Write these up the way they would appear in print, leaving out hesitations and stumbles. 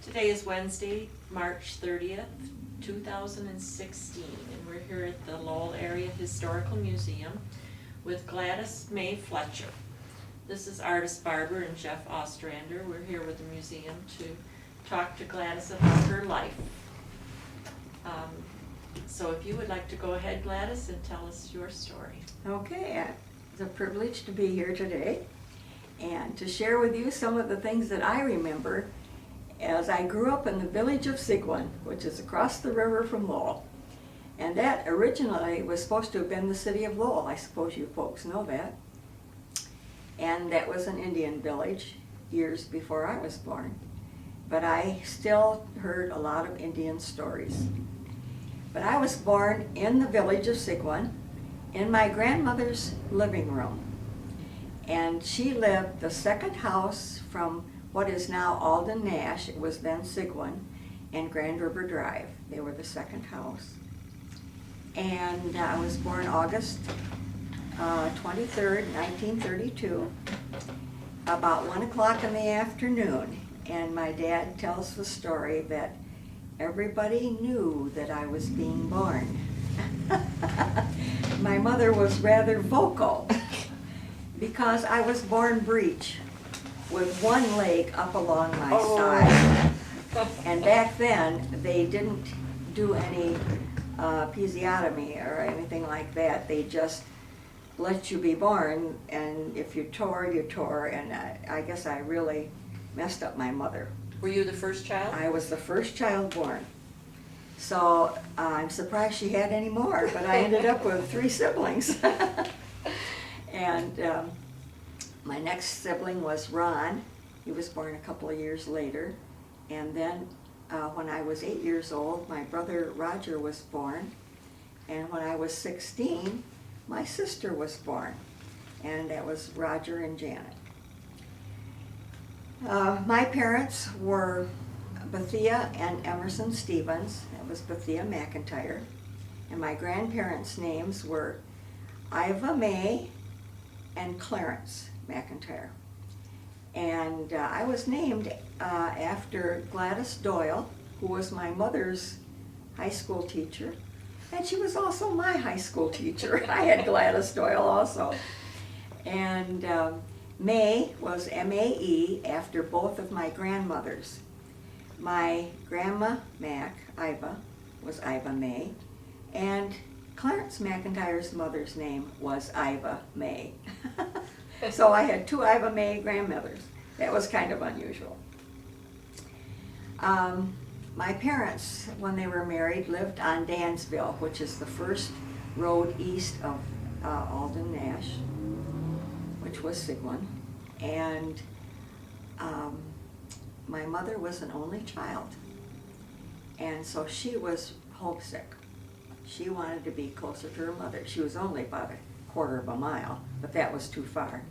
Today is Wednesday, March 30th, 2016, and we're here at the Lowell Area Historical Museum with Gladys Mae Fletcher. This is artist Barbara and Jeff Ostrander. We're here with the museum to talk to Gladys about her life. So if you would like to go ahead, Gladys, and tell us your story. Okay, it's a privilege to be here today and to share with you some of the things that I remember as I grew up in the village of Sigwin, which is across the river from Lowell. And that originally was supposed to have been the city of Lowell. I suppose you folks know that. And that was an Indian village years before I was born. But I still heard a lot of Indian stories. But I was born in the village of Sigwin in my grandmother's living room. And she lived the second house from what is now Alden Nash. It was then Sigwin and Grand River Drive. They were the second house. And I was born August 23rd, 1932, about 1 o'clock in the afternoon. And my dad tells the story that everybody knew that I was being born. My mother was rather vocal because I was born breech with one leg up along my side. And back then, they didn't do any episiotomy or anything like that. They just let you be born, and if you tore, you tore, and I guess I really messed up my mother. Were you the first child? I was the first child born. So I'm surprised she had any more, but I ended up with 3 siblings. And my next sibling was Ron. He was born a couple of years later. And then when I was 8 years old, my brother Roger was born. And when I was 16, my sister was born. And that was Roger and Janet. My parents were Bethia and Emerson Stevens. That was Bethia McIntyre. And my grandparents' names were Iva Mae and Clarence McIntyre. And I was named after Gladys Doyle, who was my mother's high school teacher. And she was also my high school teacher. I had Gladys Doyle also. And Mae was M-A-E after both of my grandmothers. My grandma Mac, Iva, was Iva Mae, and Clarence McIntyre's mother's name was Iva Mae. So I had 2 Iva Mae grandmothers. That was kind of unusual. My parents, when they were married, lived on Dansville, which is the first road east of Alden Nash, which was Sigwin. And my mother was an only child, and so she was homesick. She wanted to be closer to her mother. She was only about a quarter of a mile, but that was too far.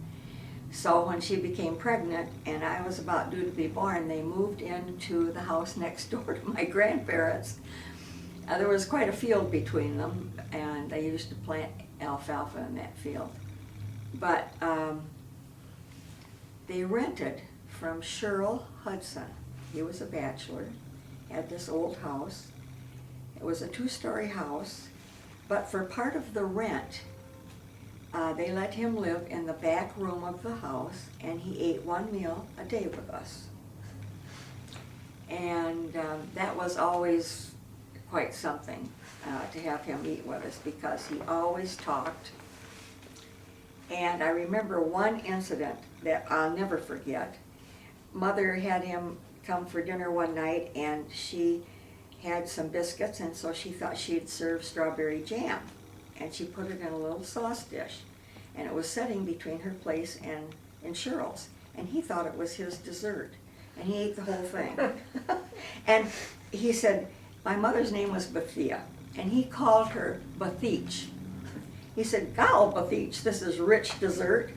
So when she became pregnant and I was about due to be born, they moved into the house next door to my grandparents. There was quite a field between them, and they used to plant alfalfa in that field. But they rented from Sherrill Hudson. He was a bachelor, had this old house. It was a 2-story house, but for part of the rent, they let him live in the back room of the house, and he ate 1 meal a day with us. And that was always quite something to have him eat with us, because he always talked. And I remember one incident that I'll never forget. Mother had him come for dinner one night, and she had some biscuits, and so she thought she'd serve strawberry jam. And she put it in a little sauce dish. And it was sitting between her place and Cheryl's. And he thought it was his dessert. And he ate the whole thing. And he said, my mother's name was Bethia, and he called her Bethich. He said, "Gow, Bethich, this is rich dessert."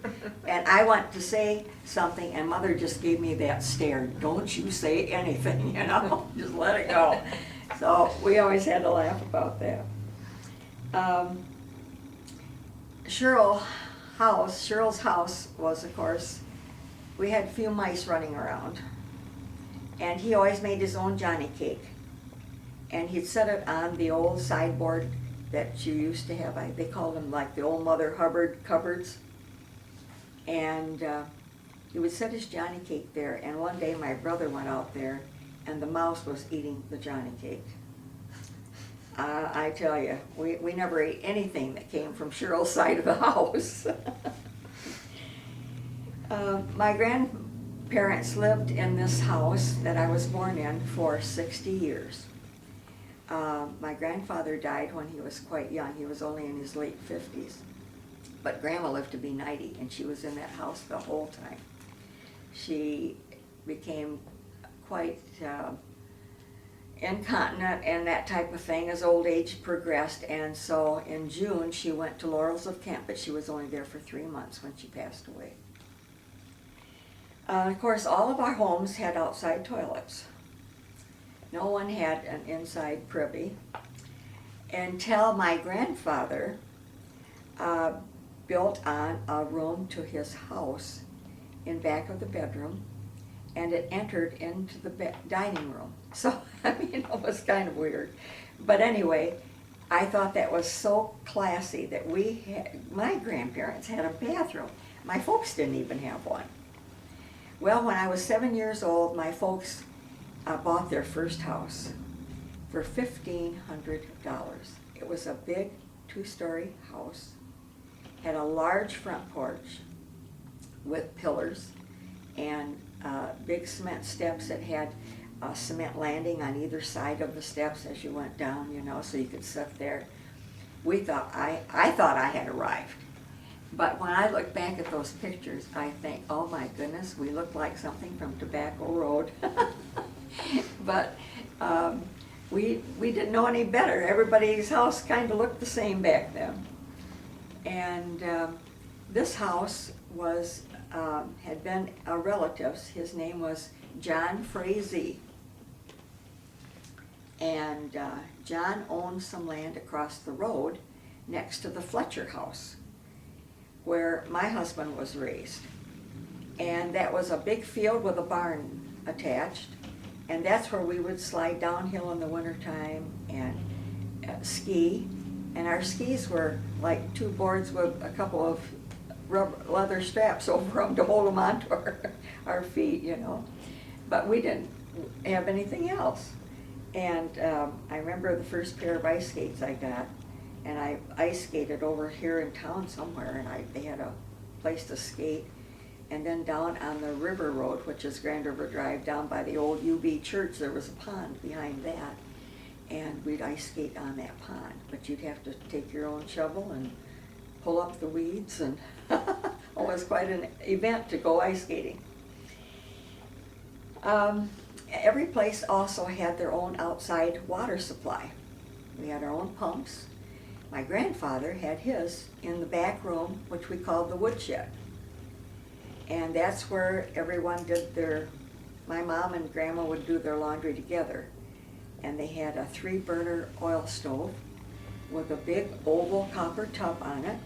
And I went to say something, and Mother just gave me that stare. Don't you say anything, you know, just let it go. So we always had to laugh about that. Cheryl's house was, of course, we had a few mice running around. And he always made his own Johnny cake. And he'd set it on the old sideboard that you used to have. They called them like the old Mother Hubbard cupboards. And he would set his Johnny cake there. And one day my brother went out there and the mouse was eating the Johnny cake. I tell you, we never ate anything that came from Cheryl's side of the house. My grandparents lived in this house that I was born in for 60 years. My grandfather died when he was quite young. He was only in his late 50s. But Grandma lived to be 90, and she was in that house the whole time. She became quite incontinent and that type of thing as old age progressed, and so in June she went to Laurels of Kent, but she was only there for 3 months when she passed away. Of course, all of our homes had outside toilets. No one had an inside privy until my grandfather built on a room to his house in back of the bedroom, and it entered into the dining room. So, I mean, it was kind of weird. But anyway, I thought that was so classy that my grandparents had a bathroom. My folks didn't even have one. Well, when I was 7 years old, my folks bought their first house for $1,500. It was a big 2-story house, had a large front porch with pillars and big cement steps that had a cement landing on either side of the steps as you went down, you know, so you could sit there. I thought I had arrived. But when I look back at those pictures, I think, oh my goodness, we look like something from Tobacco Road. But we didn't know any better. Everybody's house kind of looked the same back then. And this house was had been a relative's. His name was John Frazee. And John owned some land across the road next to the Fletcher house, where my husband was raised. And that was a big field with a barn attached, and that's where we would slide downhill in the wintertime and ski. And our skis were like 2 boards with a couple of leather straps over them to hold them onto our feet, you know. But we didn't have anything else. And I remember the first pair of ice skates I got, and I ice skated over here in town somewhere, and they had a place to skate. And then down on the river road, which is Grand River Drive, down by the old UB church, there was a pond behind that, and we'd ice skate on that pond. But you'd have to take your own shovel and pull up the weeds, and it was quite an event to go ice skating. Every place also had their own outside water supply. We had our own pumps. My grandfather had his in the back room, which we called the woodshed. And that's where everyone did my mom and grandma would do their laundry together. And they had a 3-burner oil stove with a big oval copper tub on it.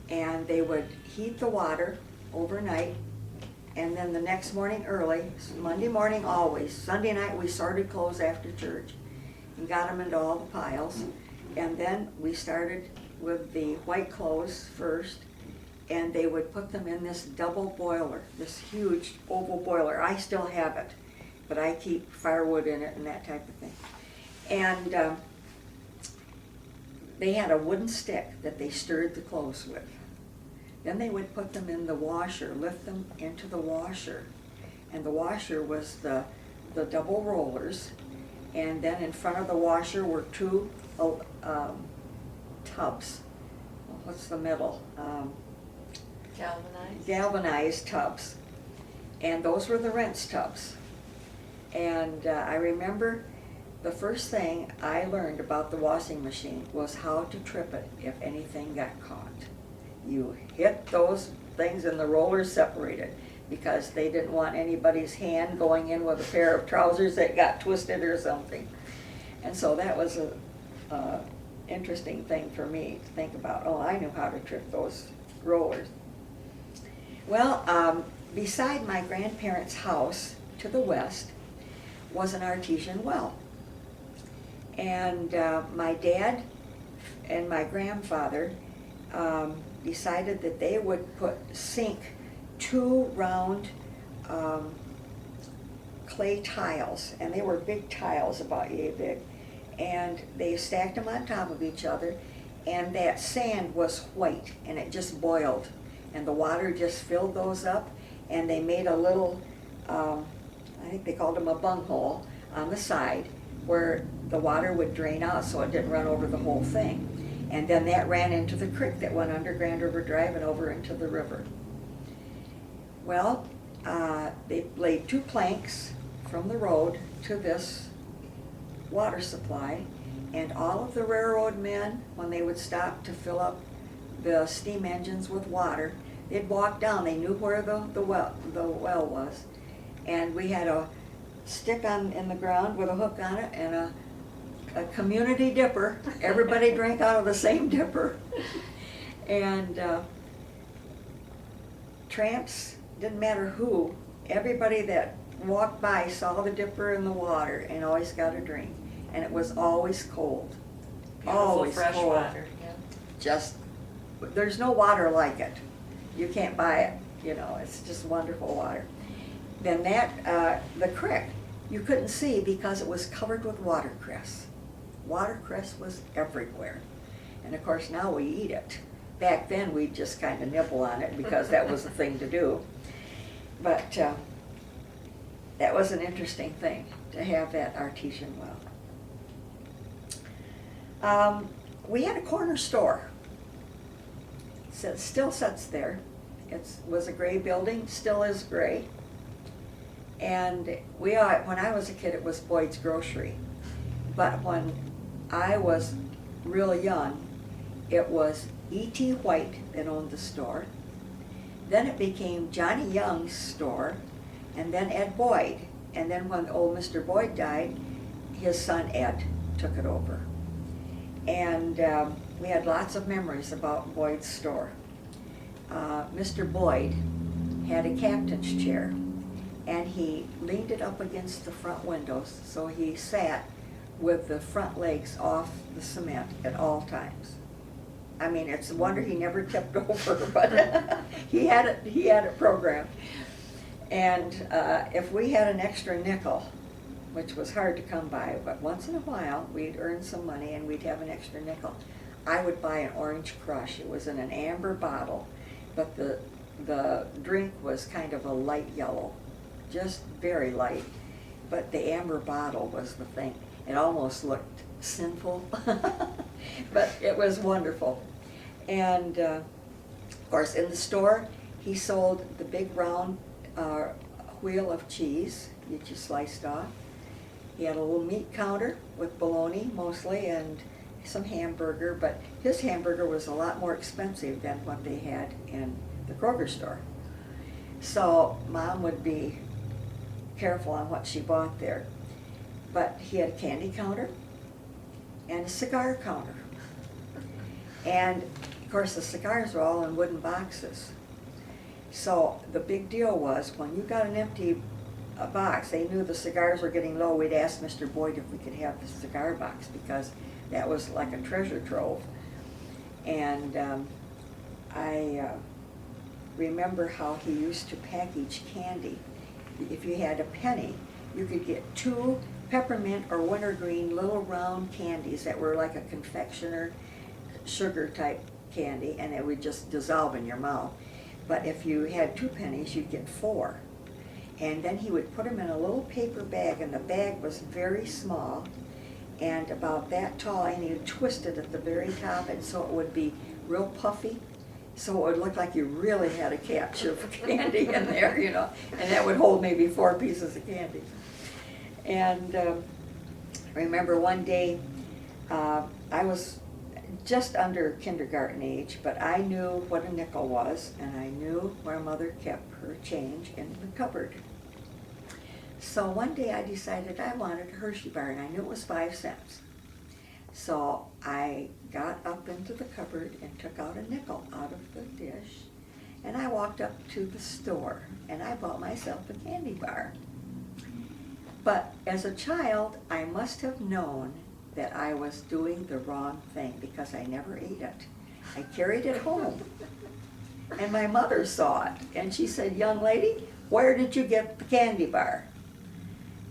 And they would heat the water overnight. And then the next morning early, Monday morning always, Sunday night we sorted clothes after church and got them into all the piles. And then we started with the white clothes first, and they would put them in this double boiler, this huge oval boiler. I still have it, but I keep firewood in it and that type of thing. And they had a wooden stick that they stirred the clothes with. Then they would put them in the washer, lift them into the washer. And the washer was the double rollers. And then in front of the washer were 2 tubs. What's the middle? Galvanized? Galvanized tubs. And those were the rinse tubs. And I remember the first thing I learned about the washing machine was how to trip it if anything got caught. You hit those things and the rollers separated, because they didn't want anybody's hand going in with a pair of trousers that got twisted or something. And so that was a interesting thing for me to think about. Oh, I knew how to trip those rollers. Well, beside my grandparents' house to the west, was an artesian well. And my dad and my grandfather decided that they would sink 2 round clay tiles, and they were big tiles, about yay big, and they stacked them on top of each other, and that sand was white, and it just boiled, and the water just filled those up, and they made a little, I think they called them a bunghole on the side, where the water would drain out so it didn't run over the whole thing. And then that ran into the creek that went under Grand River Drive and over into the river. Well, they laid 2 planks from the road to this water supply, and all of the railroad men, when they would stop to fill up the steam engines with water, they'd walk down. They knew where the well was, and we had a stick in the ground with a hook on it and a community dipper. Everybody drank out of the same dipper. And tramps, didn't matter who, everybody that walked by saw the dipper in the water and always got a drink. And it was always cold. Beautiful Always fresh cold. water, yeah. Just, there's no water like it. You can't buy it, you know, it's just wonderful water. Then the creek, you couldn't see because it was covered with watercress. Watercress was everywhere. And of course now we eat it. Back then we'd just kind of nibble on it because that was the thing to do. But that was an interesting thing to have that artesian well. We had a corner store. It still sits there. It was a gray building, still is gray. And when I was a kid, it was Boyd's Grocery. But when I was real young, it was E.T. White that owned the store. Then it became Johnny Young's store, and then Ed Boyd. And then when old Mr. Boyd died, his son Ed took it over. And we had lots of memories about Boyd's store. Mr. Boyd had a captain's chair, and he leaned it up against the front windows, so he sat with the front legs off the cement at all times. I mean, it's a wonder he never tipped over, but he had it programmed. And if we had an extra nickel, which was hard to come by, but once in a while we'd earn some money and we'd have an extra nickel, I would buy an Orange Crush. It was in an amber bottle, but the drink was kind of a light yellow, just very light. But the amber bottle was the thing. It almost looked sinful, but it was wonderful. And of course, in the store, he sold the big round wheel of cheese that you sliced off. He had a little meat counter with bologna mostly and some hamburger, but his hamburger was a lot more expensive than what they had in the Kroger store. So Mom would be careful on what she bought there. But he had a candy counter and a cigar counter. And of course the cigars were all in wooden boxes. So the big deal was when you got an empty box, they knew the cigars were getting low, we'd ask Mr. Boyd if we could have the cigar box because that was like a treasure trove. And I remember how he used to package candy. If you had a penny, you could get 2 peppermint or wintergreen little round candies that were like a confectioner sugar type candy, and it would just dissolve in your mouth. But if you had 2 pennies, you'd get 4. And then he would put them in a little paper bag, and the bag was very small and about that tall, and he would twist it at the very top, and so it would be real puffy. So it would look like you really had a catch of candy in there, you know, and that would hold maybe 4 pieces of candy. And I remember one day, I was just under kindergarten age, but I knew what a nickel was, and I knew where Mother kept her change in the cupboard. So one day I decided I wanted a Hershey bar, and I knew it was 5 cents. So I got up into the cupboard and took out a nickel out of the dish, and I walked up to the store, and I bought myself a candy bar. But as a child, I must have known that I was doing the wrong thing because I never ate it. I carried it home. And my mother saw it, and she said, "Young lady, where did you get the candy bar?"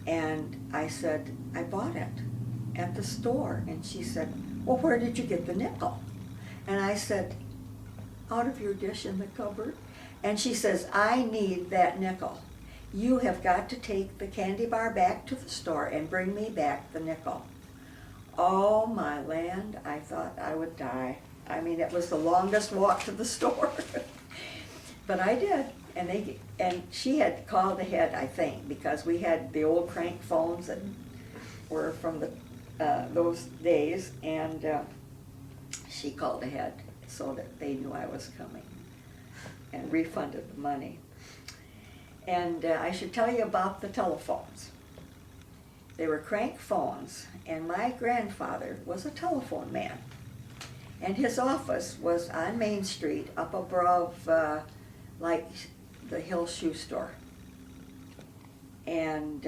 And I said, "I bought it at the store." And she said, "Well, where did you get the nickel?" And I said, "Out of your dish in the cupboard." And she says, "I need that nickel. You have got to take the candy bar back to the store and bring me back the nickel." Oh my land, I thought I would die. I mean, it was the longest walk to the store. But I did. And she had called ahead, I think, because we had the old crank phones that were from those days, and she called ahead so that they knew I was coming and refunded the money. And I should tell you about the telephones. They were crank phones, and my grandfather was a telephone man. And his office was on Main Street up above like the Hill Shoe Store. And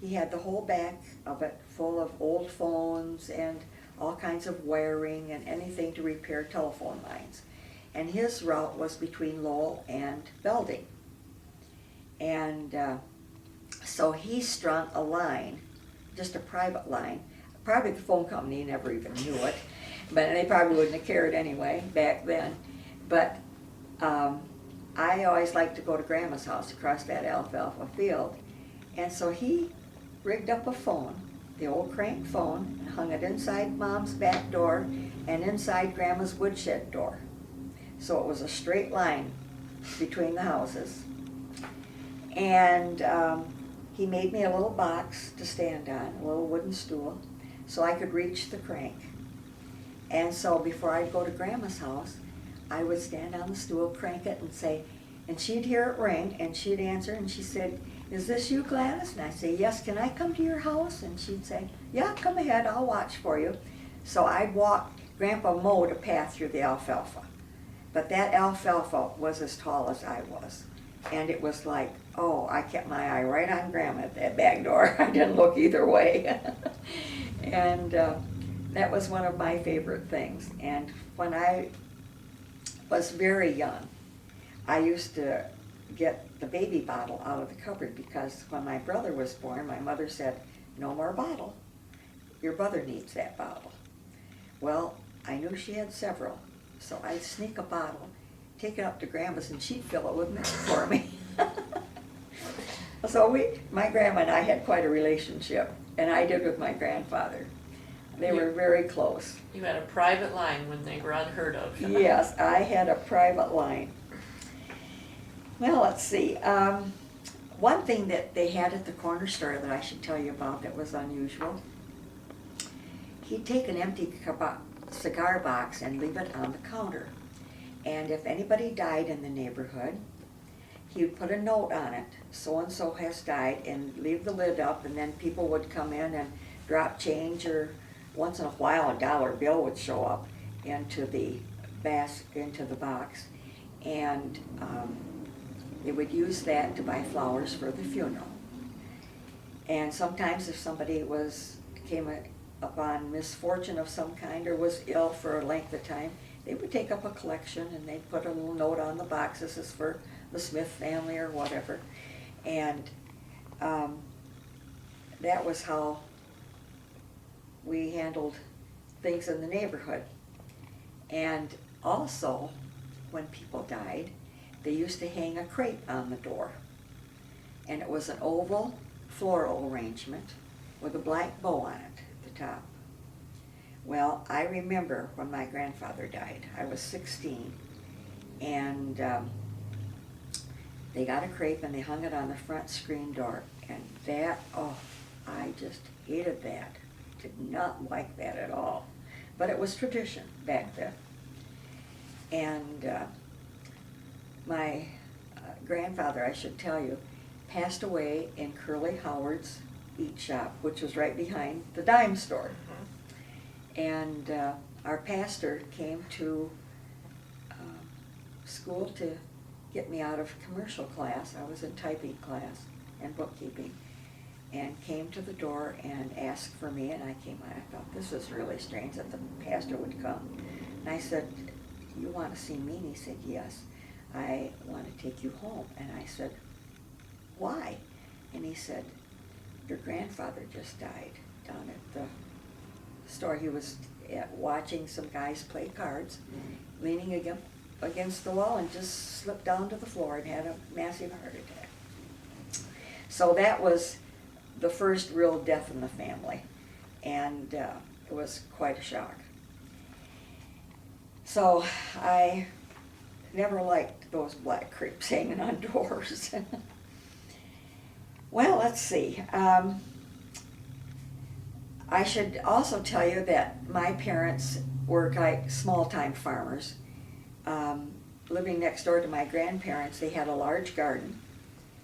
he had the whole back of it full of old phones and all kinds of wiring and anything to repair telephone lines. And his route was between Lowell and Belding. And so he strung a line, just a private line. Probably the phone company never even knew it, but they probably wouldn't have cared anyway back then. But I always liked to go to Grandma's house across that alfalfa field. And so he rigged up a phone, the old crank phone, and hung it inside Mom's back door and inside Grandma's woodshed door. So it was a straight line between the houses. And he made me a little box to stand on, a little wooden stool, so I could reach the crank. And so before I'd go to Grandma's house, I would stand on the stool, crank it, and say, and she'd hear it ring, and she'd answer, and she said, "Is this you, Gladys?" And I'd say, "Yes, can I come to your house?" And she'd say, "Yeah, come ahead, I'll watch for you." So I'd walk, Grandpa mowed a path through the alfalfa. But that alfalfa was as tall as I was. And it was like, oh, I kept my eye right on Grandma at that back door. I didn't look either way. And that was one of my favorite things. And when I was very young, I used to get the baby bottle out of the cupboard because when my brother was born, my mother said, "No more bottle. Your brother needs that bottle." Well, I knew she had several, so I'd sneak a bottle, take it up to Grandma's, and she'd fill it with milk for me. So my grandma and I had quite a relationship, and I did with my grandfather. They were very close. You had a private line when they were unheard of. Yes, I had a private line. Well, let's see. One thing that they had at the corner store that I should tell you about that was unusual, he'd take an empty cigar box and leave it on the counter. And if anybody died in the neighborhood, he would put a note on it, "So-and-so has died," and leave the lid up, and then people would come in and drop change, or once in a while a dollar bill would show up into the box, and they would use that to buy flowers for the funeral. And sometimes if somebody came upon misfortune of some kind or was ill for a length of time, they would take up a collection and they'd put a little note on the box, "This is for the Smith family," or whatever. And that was how we handled things in the neighborhood. And also, when people died, they used to hang a crepe on the door. And it was an oval floral arrangement with a black bow on it at the top. Well, I remember when my grandfather died. I was 16, and they got a crepe and they hung it on the front screen door. And that, oh, I just hated that. Did not like that at all. But it was tradition back then. And my grandfather, I should tell you, passed away in Curly Howard's Eat Shop, which was right behind the dime store. And our pastor came to school to get me out of commercial class. I was in typing class and bookkeeping. and came to the door and asked for me, and I came and I thought, this is really strange that the pastor would come. And I said, you want to see me? And he said, yes, I want to take you home. And I said, why? And he said, your grandfather just died down at the store. He was watching some guys play cards, leaning against the wall, and just slipped down to the floor and had a massive heart attack. So that was the first real death in the family, and it was quite a shock. So I never liked those black creeps hanging on doors. Well, let's see. I should also tell you that my parents were like small-time farmers. Living next door to my grandparents, they had a large garden.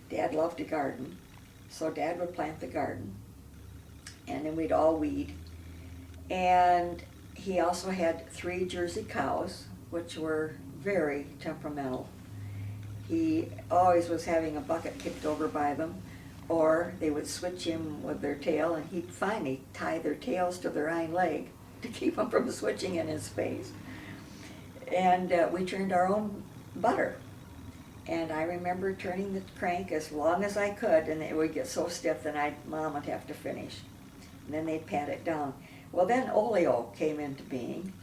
Dad loved to garden, so Dad would plant the garden, and then we'd all weed. And he also had 3 Jersey cows, which were very temperamental. He always was having a bucket kicked over by them, or they would switch him with their tail, and he'd finally tie their tails to their hind leg to keep them from switching in his face. And we churned our own butter. And I remember turning the crank as long as I could, and it would get so stiff that Mom would have to finish. And then they'd pat it down. Well, then oleo came into being,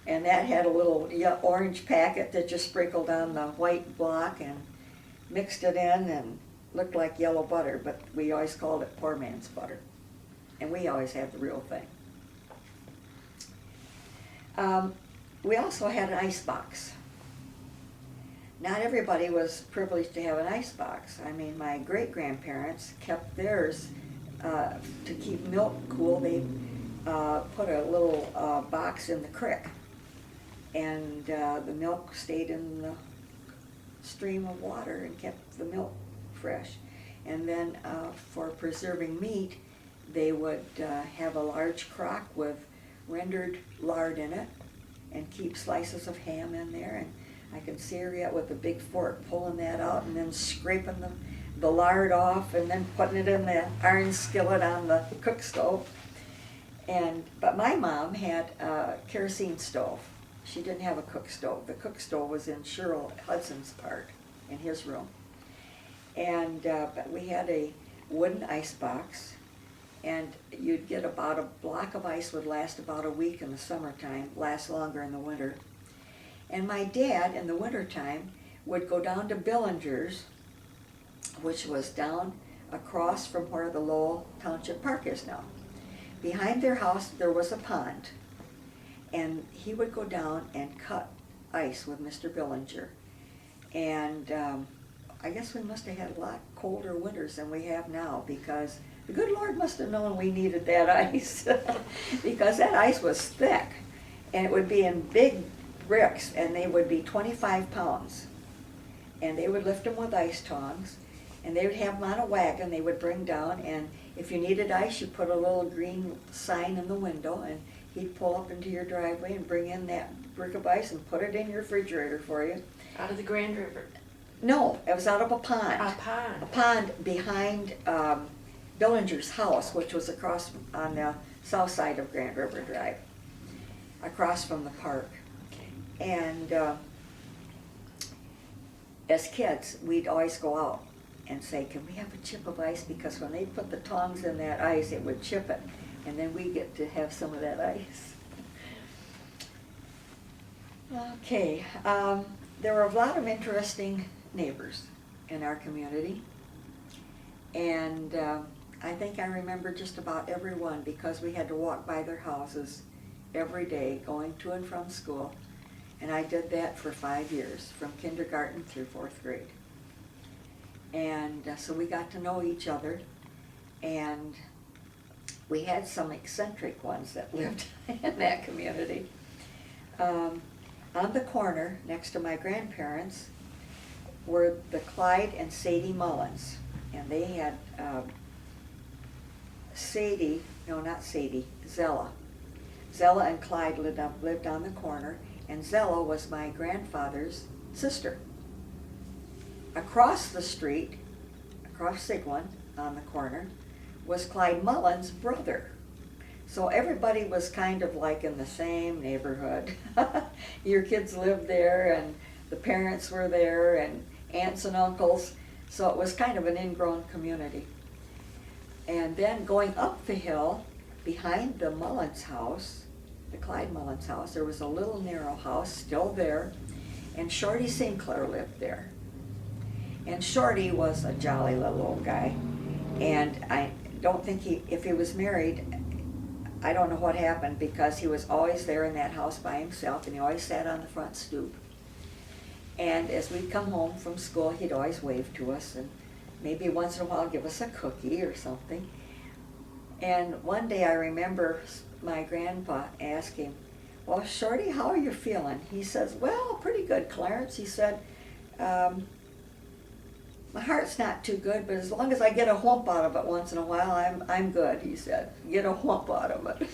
and that had a little orange packet that just sprinkled on the white block and mixed it in, and looked like yellow butter, but we always called it poor man's butter. And we always had the real thing. We also had an ice box. Not everybody was privileged to have an ice box. I mean, my great-grandparents kept theirs to keep milk cool. They put a little box in the creek, and the milk stayed in the stream of water and kept the milk fresh. And then for preserving meat, they would have a large crock with rendered lard in it and keep slices of ham in there. And I can see her yet with a big fork pulling that out and then scraping the lard off and then putting it in the iron skillet on the cook stove. But my mom had a kerosene stove. She didn't have a cook stove. The cook stove was in Cheryl Hudson's part, in his room. But we had a wooden ice box, and you'd get about a block of ice would last about a week in the summertime, last longer in the winter. And my dad, in the wintertime, would go down to Billinger's, which was down across from where the Lowell Township Park is now. Behind their house, there was a pond, and he would go down and cut ice with Mr. Billinger. And I guess we must have had a lot colder winters than we have now, because the good Lord must have known we needed that ice, because that ice was thick, and it would be in big bricks, and they would be 25 pounds. And they would lift them with ice tongs, and they would have them on a wagon they would bring down, and if you needed ice, you put a little green sign in the window, and he'd pull up into your driveway and bring in that brick of ice and put it in your refrigerator for you. Out of the Grand River? No, it was out of a pond. A pond. A pond behind Billinger's house, which was across on the south side of Grand River Drive, across from the park. And as kids, we'd always go out and say, can we have a chip of ice? Because when they put the tongs in that ice, it would chip it. And then we get to have some of that ice. Okay, there were a lot of interesting neighbors in our community. And I think I remember just about every one, because we had to walk by their houses every day going to and from school. And I did that for 5 years, from kindergarten through 4th grade. And so we got to know each other, and we had some eccentric ones that lived in that community. On the corner, next to my grandparents, were the Clyde and Sadie Mullins. And they had Zella. Zella and Clyde lived on the corner, and Zella was my grandfather's sister. Across the street, across Sigwin on the corner, was Clyde Mullen's brother. So everybody was kind of like in the same neighborhood. Your kids lived there, and the parents were there, and aunts and uncles. So it was kind of an ingrown community. And then going up the hill, behind the Mullins house, the Clyde Mullins house, there was a little narrow house still there, and Shorty Sinclair lived there. And Shorty was a jolly little old guy, and I don't think if he was married, I don't know what happened, because he was always there in that house by himself, and he always sat on the front stoop. And as we'd come home from school, he'd always wave to us, and maybe once in a while give us a cookie or something. And one day I remember my grandpa asking, "Well, Shorty, how are you feeling?" He says, "Well, pretty good, Clarence." He said, "My heart's not too good, but as long as I get a whump out of it once in a while, I'm good," he said. Get a whump out of it.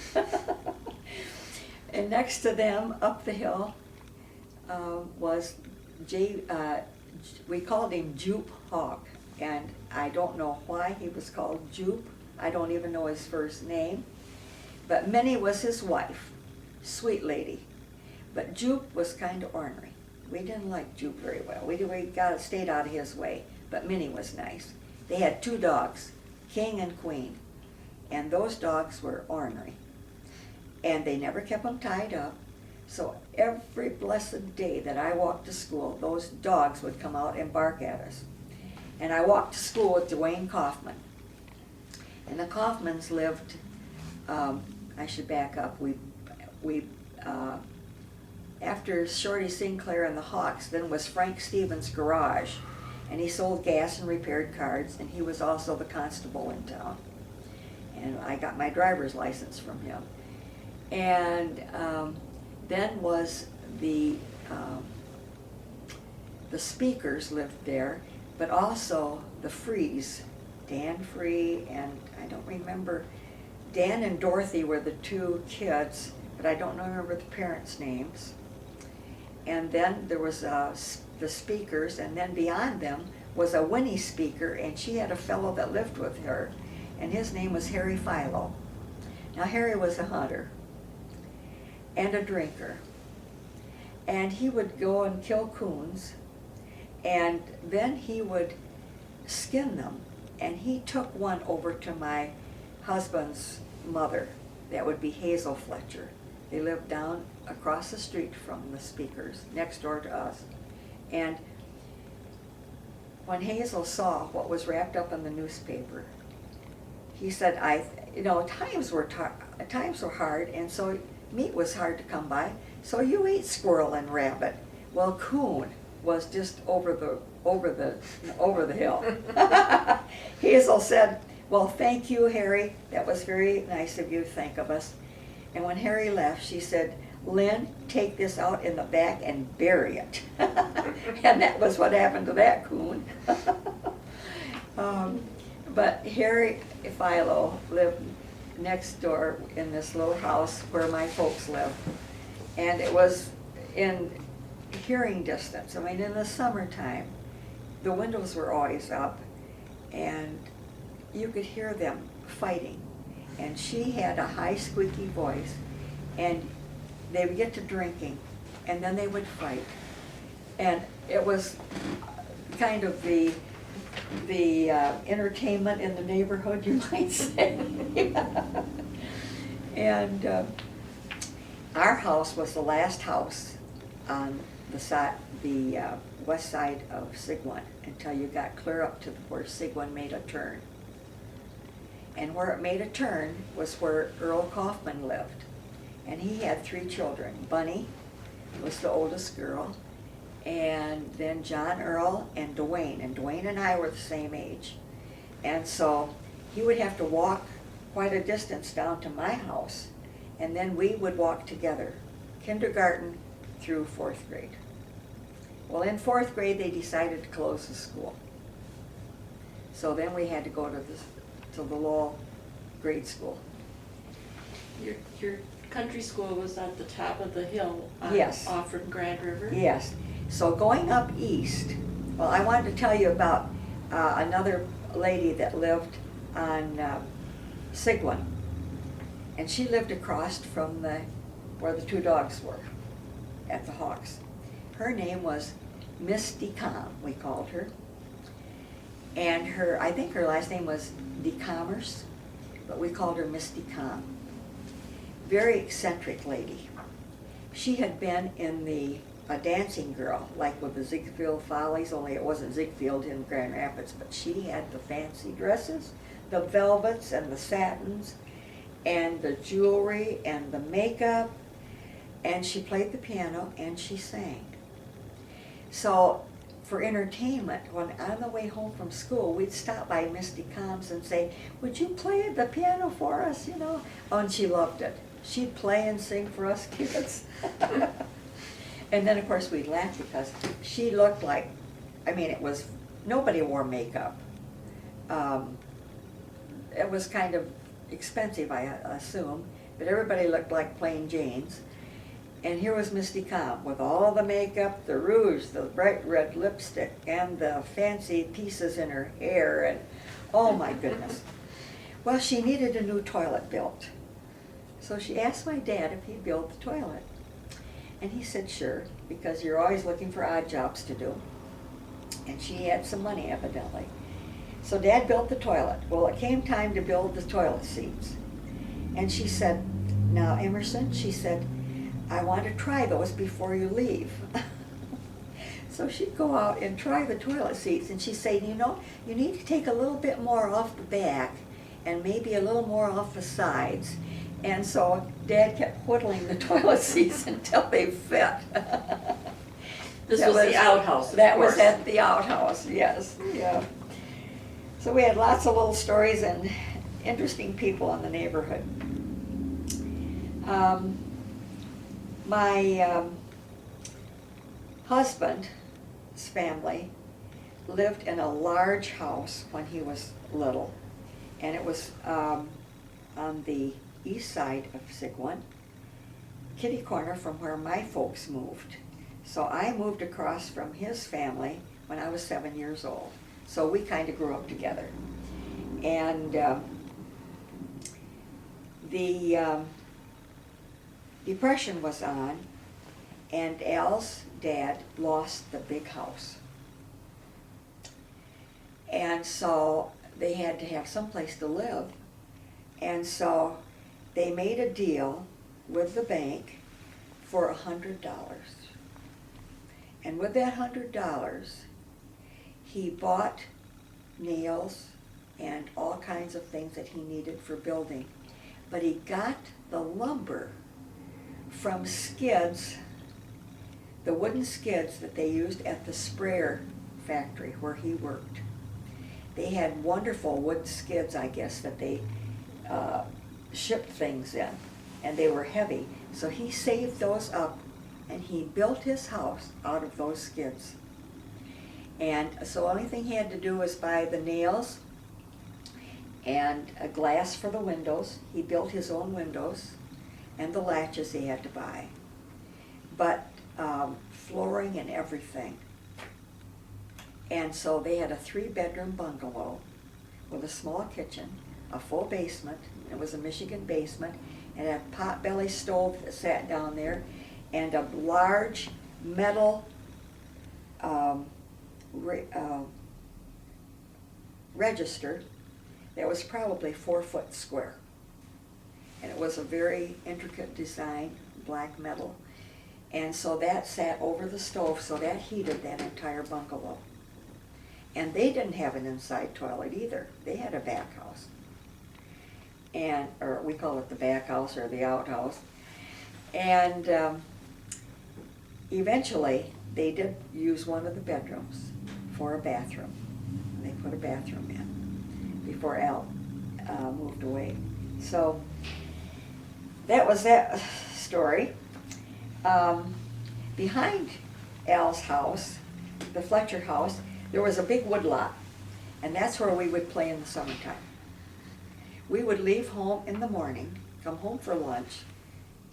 And next to them, up the hill, was we called him Jupe Hawk, and I don't know why he was called Jupe. I don't even know his first name. But Minnie was his wife, sweet lady. But Jupe was kind of ornery. We didn't like Jupe very well. We stayed out of his way, but Minnie was nice. They had 2 dogs, King and Queen, and those dogs were ornery. And they never kept them tied up. So every blessed day that I walked to school, those dogs would come out and bark at us. And I walked to school with Dwayne Kaufman. And the Kaufmans lived, I should back up, after Shorty Sinclair and the Hawks, then was Frank Stevens' garage. And he sold gas and repaired cars, and he was also the constable in town. And I got my driver's license from him. And then was the Speakers lived there, but also the Frees, Dan Free, and I don't remember, Dan and Dorothy were the 2 kids, but I don't remember the parents' names. And then there was the Speakers, and then beyond them was a Winnie Speaker, and she had a fellow that lived with her, and his name was Harry Philo. Now Harry was a hunter and a drinker, and he would go and kill coons, and then he would skin them, and he took one over to my husband's mother. That would be Hazel Fletcher. They lived down across the street from the Speakers, next door to us. And when Hazel saw what was wrapped up in the newspaper, he said, times were hard, and so meat was hard to come by, so you eat squirrel and rabbit. Well, coon was just over the hill. Hazel said, "Well, thank you, Harry. That was very nice of you to think of us." And when Harry left, she said, "Lynn, take this out in the back and bury it." And that was what happened to that coon. But Harry Philo lived next door in this little house where my folks lived. And it was in hearing distance. I mean, in the summertime, the windows were always up, and you could hear them fighting. And she had a high squeaky voice, and they would get to drinking, and then they would fight. And it was kind of the entertainment in the neighborhood, you might say. And our house was the last house on the west side of Sigwin until you got clear up to where Sigwin made a turn. And where it made a turn was where Earl Kaufman lived. And he had 3 children. Bunny was the oldest girl, and then John Earl and Dwayne. And Dwayne and I were the same age. And so he would have to walk quite a distance down to my house, and then we would walk together, kindergarten through 4th grade. Well, in 4th grade, they decided to close the school. So then we had to go to the Lowell grade school. Your country school was at the top of the hill Yes. off from Grand River? Yes. So going up east, well, I wanted to tell you about another lady that lived on Sigwin. And she lived across from where the two dogs were, at the Hawks. Her name was Miss DeCom, we called her. And I think her last name was DeCommerce, but we called her Miss DeCom. Very eccentric lady. She had been in a dancing girl, like with the Ziegfeld Follies, only it wasn't Ziegfeld in Grand Rapids, but she had the fancy dresses, the velvets and the satins, and the jewelry and the makeup, and she played the piano and she sang. So for entertainment, when on the way home from school, we'd stop by Miss DeCom's and say, "Would you play the piano for us, you know?" Oh, and she loved it. She'd play and sing for us kids. And then, of course, we'd laugh because she looked like, nobody wore makeup. It was kind of expensive, I assume, but everybody looked like plain Janes. And here was Miss DeCom with all the makeup, the rouge, the bright red lipstick, and the fancy pieces in her hair, and oh my goodness. Well, she needed a new toilet built. So she asked my dad if he'd build the toilet. And he said, sure, because you're always looking for odd jobs to do. And she had some money, evidently. So Dad built the toilet. Well, it came time to build the toilet seats. And she said, "Now, Emerson," she said, "I want to try those before you leave." So she'd go out and try the toilet seats, and she'd say, "You know, you need to take a little bit more off the back and maybe a little more off the sides." And so Dad kept whittling the toilet seats until they fit. This was the outhouse, of That course. was at the outhouse, yes, yeah. So we had lots of little stories and interesting people in the neighborhood. My husband's family lived in a large house when he was little, and it was on the east side of Sigwin, kitty corner from where my folks moved. So I moved across from his family when I was 7 years old. So we kind of grew up together. And the Depression was on, and Al's dad lost the big house. And so they had to have someplace to live. And so they made a deal with the bank for $100. And with that $100, he bought nails and all kinds of things that he needed for building. But he got the lumber from skids, the wooden skids that they used at the sprayer factory where he worked. They had wonderful wood skids, I guess, that they shipped things in, and they were heavy. So he saved those up, and he built his house out of those skids. And so the only thing he had to do was buy the nails and a glass for the windows. He built his own windows, and the latches he had to buy. But flooring and everything. And so they had a 3-bedroom bungalow with a small kitchen, a full basement. It was a Michigan basement, and a potbelly stove that sat down there, and a large metal register that was probably 4 foot square. And it was a very intricate design, black metal. And so that sat over the stove, so that heated that entire bungalow. And they didn't have an inside toilet either. They had a back house. Or we call it the back house or the outhouse. And eventually, they did use one of the bedrooms for a bathroom. They put a bathroom in before Al moved away. So that was that story. Behind Al's house, the Fletcher house, there was a big wood lot, and that's where we would play in the summertime. We would leave home in the morning, come home for lunch,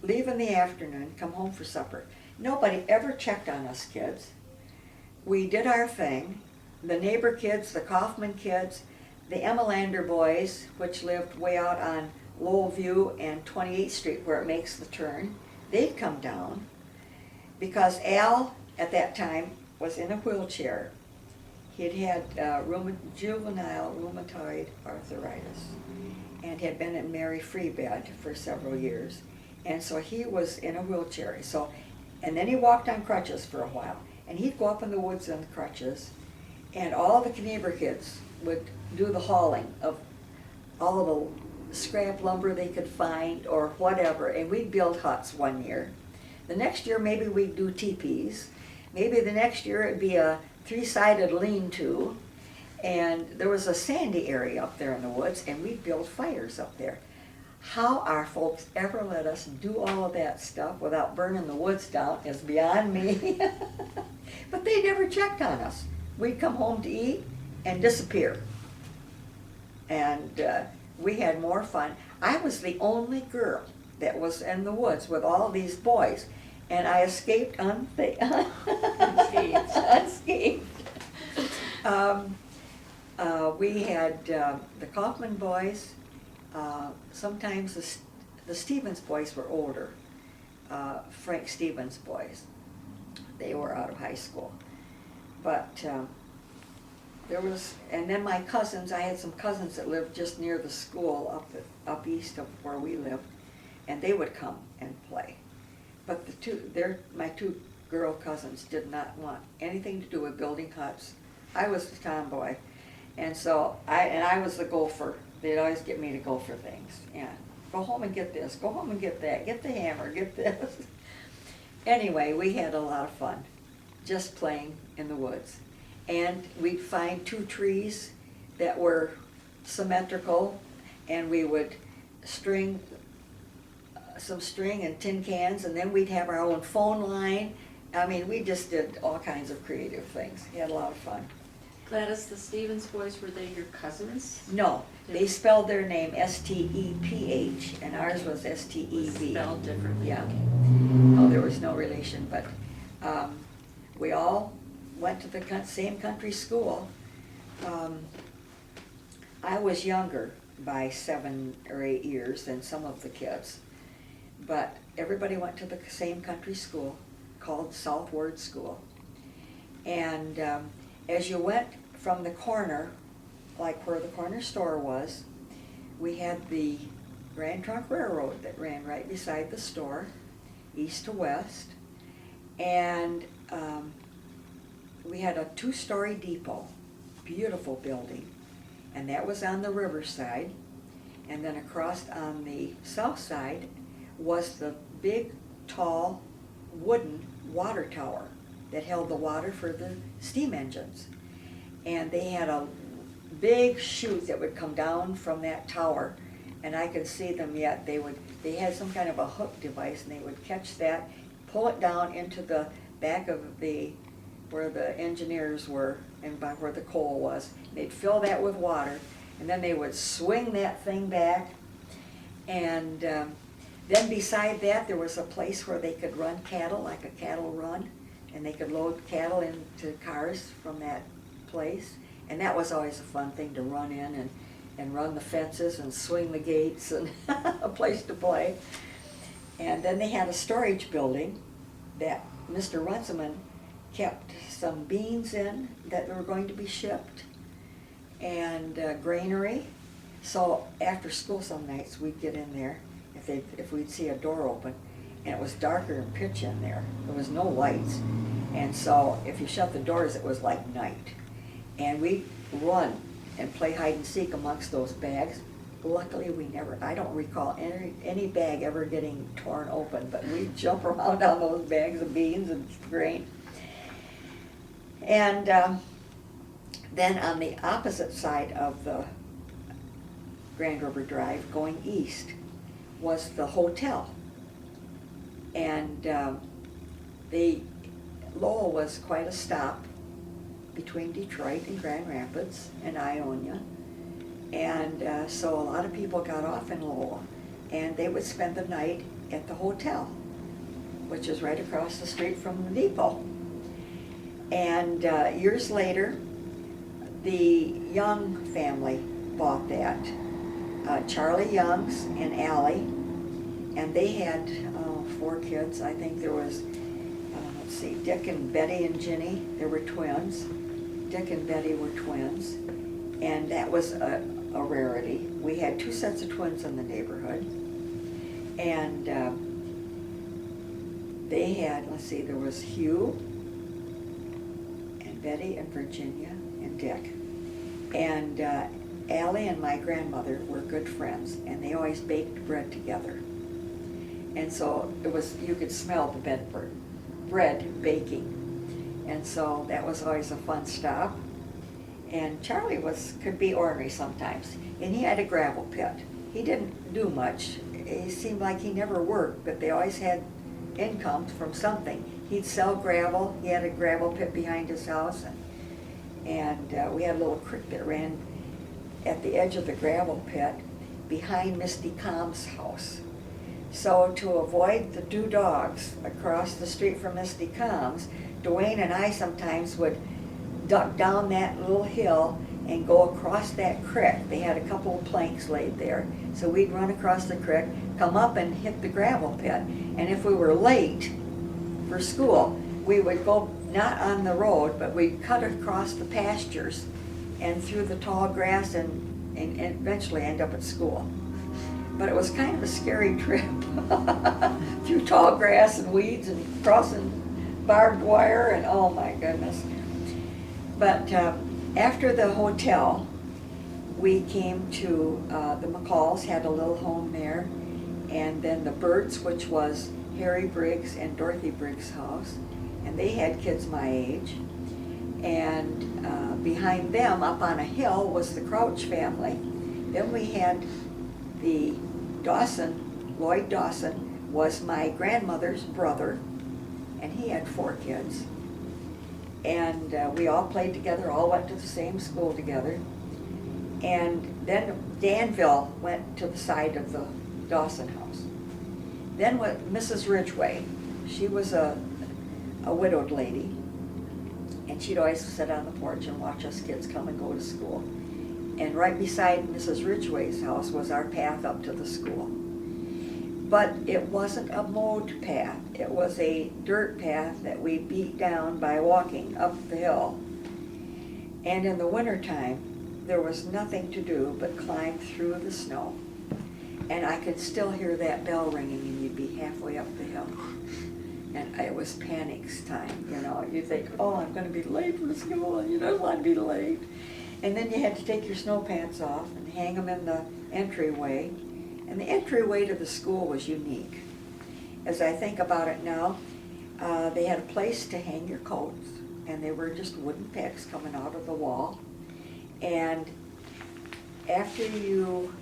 leave in the afternoon, come home for supper. Nobody ever checked on us kids. We did our thing. The neighbor kids, the Kaufman kids, the Emmelander boys, which lived way out on Lowell View and 28th Street where it makes the turn, they'd come down because Al, at that time, was in a wheelchair. He'd had juvenile rheumatoid arthritis and had been in Mary Free bed for several years. And so he was in a wheelchair. And then he walked on crutches for a while. And he'd go up in the woods on crutches, and all the neighbor kids would do the hauling of all the scrap lumber they could find or whatever, and we'd build huts one year. The next year maybe we'd do teepees. Maybe the next year it'd be a three-sided lean-to, and there was a sandy area up there in the woods, and we'd build fires up there. How our folks ever let us do all of that stuff without burning the woods down is beyond me. But they never checked on us. We'd come home to eat and disappear. And we had more fun. I was the only girl that was in the woods with all these boys, and I escaped unscathed. We had the Kaufman boys. Sometimes the Stevens boys were older. Frank Stevens boys. They were out of high school. But there was, and then my cousins, I had some cousins that lived just near the school up east of where we lived, and they would come and play. But my two girl cousins did not want anything to do with building huts. I was the tomboy, and so I was the gopher. They'd always get me to go for things. Yeah, go home and get this, go home and get that, get the hammer, get this. Anyway, we had a lot of fun just playing in the woods. And we'd find two trees that were symmetrical, and we would string some string and tin cans, and then we'd have our own phone line. I mean, we just did all kinds of creative things. We had a lot of fun. Gladys, the Stevens boys, were they your cousins? No, they spelled their name S-T-E-P-H, and ours was S-T-E-V. Spelled differently. Yeah. Okay. Oh, there was no relation, but we all went to the same country school. I was younger by 7 or 8 years than some of the kids, but everybody went to the same country school called Southward School. And as you went from the corner, like where the corner store was, we had the Grand Trunk Railroad that ran right beside the store, east to west, and we had a 2-story depot, beautiful building, and that was on the riverside. And then across on the south side was the big, tall, wooden water tower that held the water for the steam engines. And they had a big chute that would come down from that tower, and I could see them yet. They had some kind of a hook device, and they would catch that, pull it down into the back of where the engineers were and by where the coal was. They'd fill that with water, and then they would swing that thing back. And then beside that, there was a place where they could run cattle, like a cattle run, and they could load cattle into cars from that place. And that was always a fun thing to run in and run the fences and swing the gates, and a place to play. And then they had a storage building that Mr. Runciman kept some beans in that were going to be shipped, and granary. So after school some nights we'd get in there if we'd see a door open, and it was darker than pitch in there. There was no lights, and so if you shut the doors it was like night. And we'd run and play hide and seek amongst those bags. Luckily I don't recall any bag ever getting torn open, but we'd jump around on those bags of beans and grain. And then on the opposite side of the Grand River Drive, going east, was the hotel. And Lowell was quite a stop between Detroit and Grand Rapids and Ionia. And so a lot of people got off in Lowell, and they would spend the night at the hotel, which is right across the street from the depot. And years later, the Young family bought that. Charlie Young's and Allie, and they had 4 kids. I think there was, let's see, Dick and Betty and Ginny, they were twins. Dick and Betty were twins, and that was a rarity. We had 2 sets of twins in the neighborhood, and they had, let's see, there was Hugh and Betty and Virginia and Dick. And Allie and my grandmother were good friends, and they always baked bread together. And so it was, you could smell the bread baking. And so that was always a fun stop. And Charlie could be ornery sometimes, and he had a gravel pit. He didn't do much. It seemed like he never worked, but they always had income from something. He'd sell gravel. He had a gravel pit behind his house, and we had a little creek that ran at the edge of the gravel pit behind Misty Combs' house. So to avoid the 2 dogs across the street from Misty Combs, Dwayne and I sometimes would duck down that little hill and go across that creek. They had a couple of planks laid there. So we'd run across the creek, come up and hit the gravel pit. And if we were late for school, we would go not on the road, but we'd cut across the pastures and through the tall grass and eventually end up at school. But it was kind of a scary trip through tall grass and weeds and crossing barbed wire, and oh my goodness. But after the hotel, we came to the McCalls, had a little home there, and then the Birds, which was Harry Briggs and Dorothy Briggs' house, and they had kids my age. And behind them, up on a hill, was the Crouch family. Then we had the Dawson, Lloyd Dawson was my grandmother's brother, and he had 4 kids. And we all played together, all went to the same school together. And then Danville went to the side of the Dawson house. Then with Mrs. Ridgway, she was a widowed lady, and she'd always sit on the porch and watch us kids come and go to school. And right beside Mrs. Ridgway's house was our path up to the school. But it wasn't a mowed path. It was a dirt path that we beat down by walking up the hill. And in the wintertime, there was nothing to do but climb through the snow. And I could still hear that bell ringing, and you'd be halfway up the hill. And it was panic time, you know. You think, oh, I'm going to be late for school, and you don't want to be late. And then you had to take your snow pants off and hang them in the entryway. And the entryway to the school was unique. As I think about it now, they had a place to hang your coats, and they were just wooden pegs coming out of the wall. And after you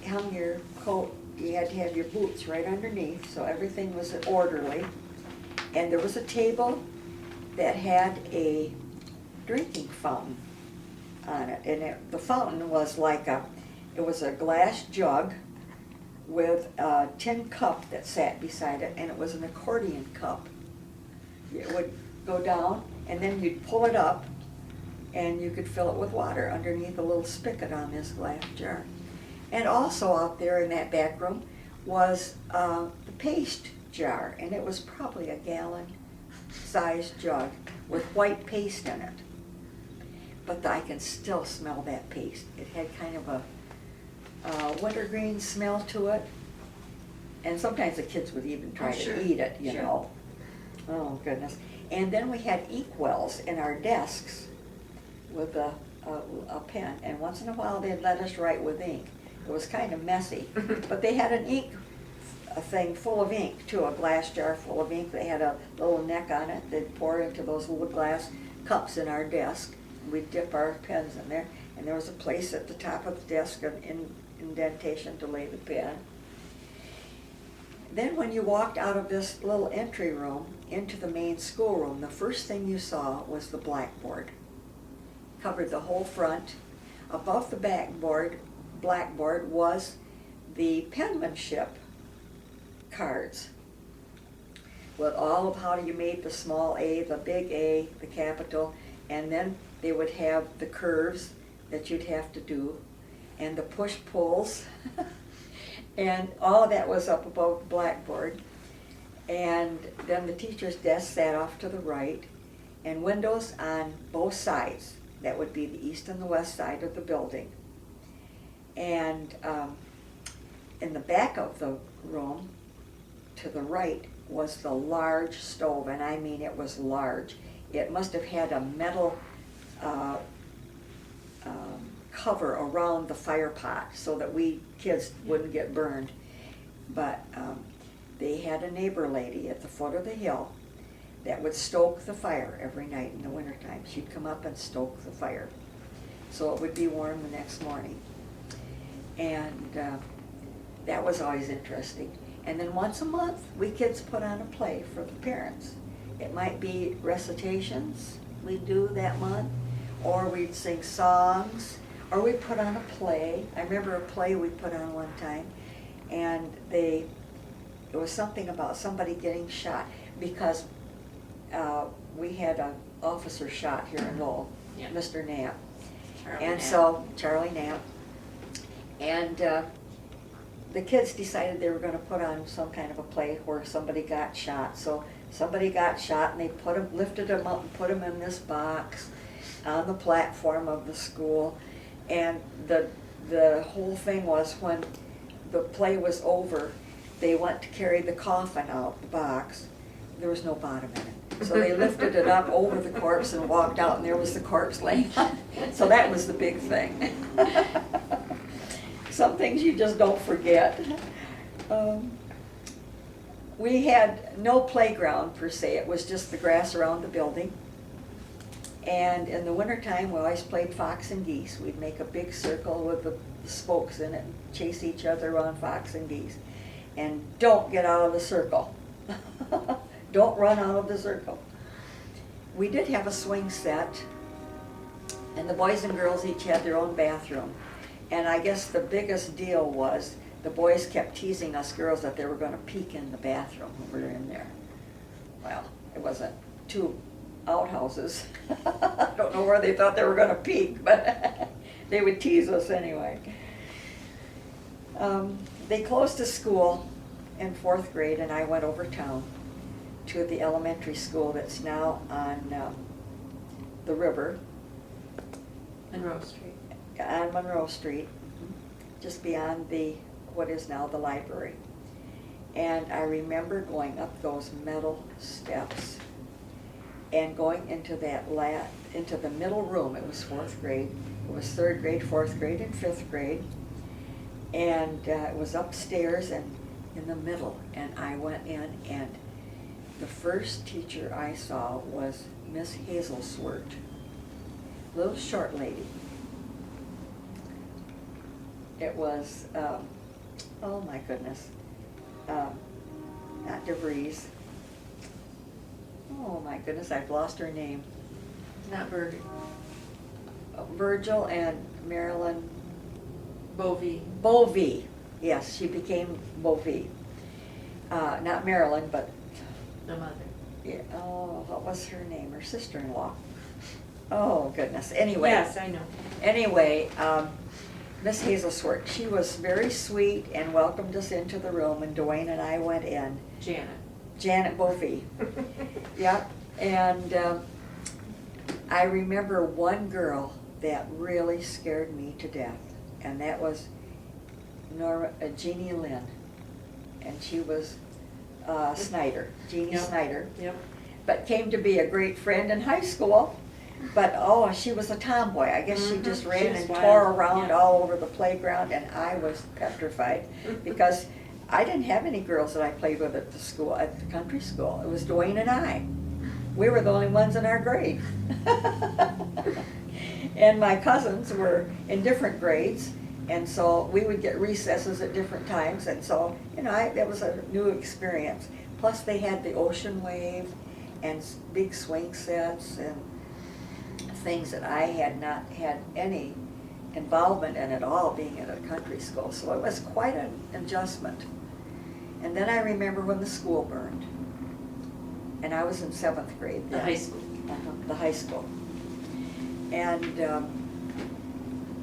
hung your coat, you had to have your boots right underneath, so everything was orderly. And there was a table that had a drinking fountain on it, and the fountain was like it was a glass jug with a tin cup that sat beside it, and it was an accordion cup. It would go down, and then you'd pull it up, and you could fill it with water underneath a little spigot on this glass jar. And also out there in that back room was the paste jar, and it was probably a gallon-sized jug with white paste in it. But I can still smell that paste. It had kind of a wintergreen smell to it, and sometimes the kids would even try to eat it, you know. Oh goodness. And then we had inkwells in our desks with a pen, and once in a while they'd let us write with ink. It was kind of messy, but they had an ink thing full of ink too, a glass jar full of ink. They had a little neck on it. They'd pour into those little glass cups in our desk. We'd dip our pens in there, and there was a place at the top of the desk, an indentation to lay the pen. Then when you walked out of this little entry room into the main schoolroom, the first thing you saw was the blackboard. Covered the whole front. Above the blackboard was the penmanship cards with all of how you made the small a, the big A, the capital, and then they would have the curves that you'd have to do. and the push-pulls. And all of that was up above the blackboard. And then the teacher's desk sat off to the right, and windows on both sides. That would be the east and the west side of the building. And in the back of the room, to the right, was the large stove, and I mean it was large. It must have had a metal cover around the fire pot so that we kids wouldn't get burned. But they had a neighbor lady at the foot of the hill that would stoke the fire every night in the wintertime. She'd come up and stoke the fire so it would be warm the next morning. And that was always interesting. And then once a month, we kids put on a play for the parents. It might be recitations we'd do that month, or we'd sing songs, or we'd put on a play. I remember a play we put on one time, and it was something about somebody getting shot, because we had an officer shot here in Lowell, Yeah. Mr. Knapp. Charlie And Knapp. so, Charlie Knapp. And the kids decided they were gonna put on some kind of a play where somebody got shot. So somebody got shot, and they lifted him up and put him in this box on the platform of the school. And the whole thing was, when the play was over, they went to carry the coffin out the box. There was no bottom in it. So they lifted it up over the corpse and walked out, and there was the corpse laying on. So that was the big thing. Some things you just don't forget. We had no playground per se. It was just the grass around the building. And in the wintertime, we always played fox and geese. We'd make a big circle with the spokes in it and chase each other around fox and geese. And don't get out of the circle. Don't run out of the circle. We did have a swing set, and the boys and girls each had their own bathroom. And I guess the biggest deal was the boys kept teasing us girls that they were going to peek in the bathroom when we were in there. Well, it wasn't two outhouses. I don't know where they thought they were going to peek, but they would tease us anyway. They closed the school in 4th grade, and I went over town to the elementary school that's now on the river. Monroe Street. On Monroe Street, just beyond what is now the library. And I remember going up those metal steps and going into into the middle room. It was 4th grade. It was 3rd grade, 4th grade, and 5th grade. And it was upstairs and in the middle. And I went in, and the first teacher I saw was Miss Hazel-Swert, little short lady. It was, oh my goodness, not DeVries. Oh my goodness, I've lost her name. Not Virgil. Virgil and Marilyn Bovee. Bovee. Yes, she became Bovee. Not Marilyn, but The mother. yeah, oh, what was her name? Her sister-in-law. Oh goodness. Anyway. Yes, I know. Anyway, Miss Hazel-Swert, she was very sweet and welcomed us into the room, and Dwayne and I went in. Janet Bovee. Yep. And I remember one girl that really scared me to death, and that was Jeannie Lynn. And she was Snyder, Jeannie Yep. Snyder. Yep. But came to be a great friend in high school. But oh, she was a tomboy. I guess she just She ran was and wild. tore around Yeah. all over the playground, and I was petrified because I didn't have any girls that I played with at the country school. It was Dwayne and I. We were the only ones in our grade. And my cousins were in different grades, and so we would get recesses at different times, and so, it was a new experience. Plus they had the ocean wave and big swing sets and things that I had not had any involvement in at all, being at a country school. So it was quite an adjustment. And then I remember when the school burned. And I was in 7th grade The then. high school. The high school. And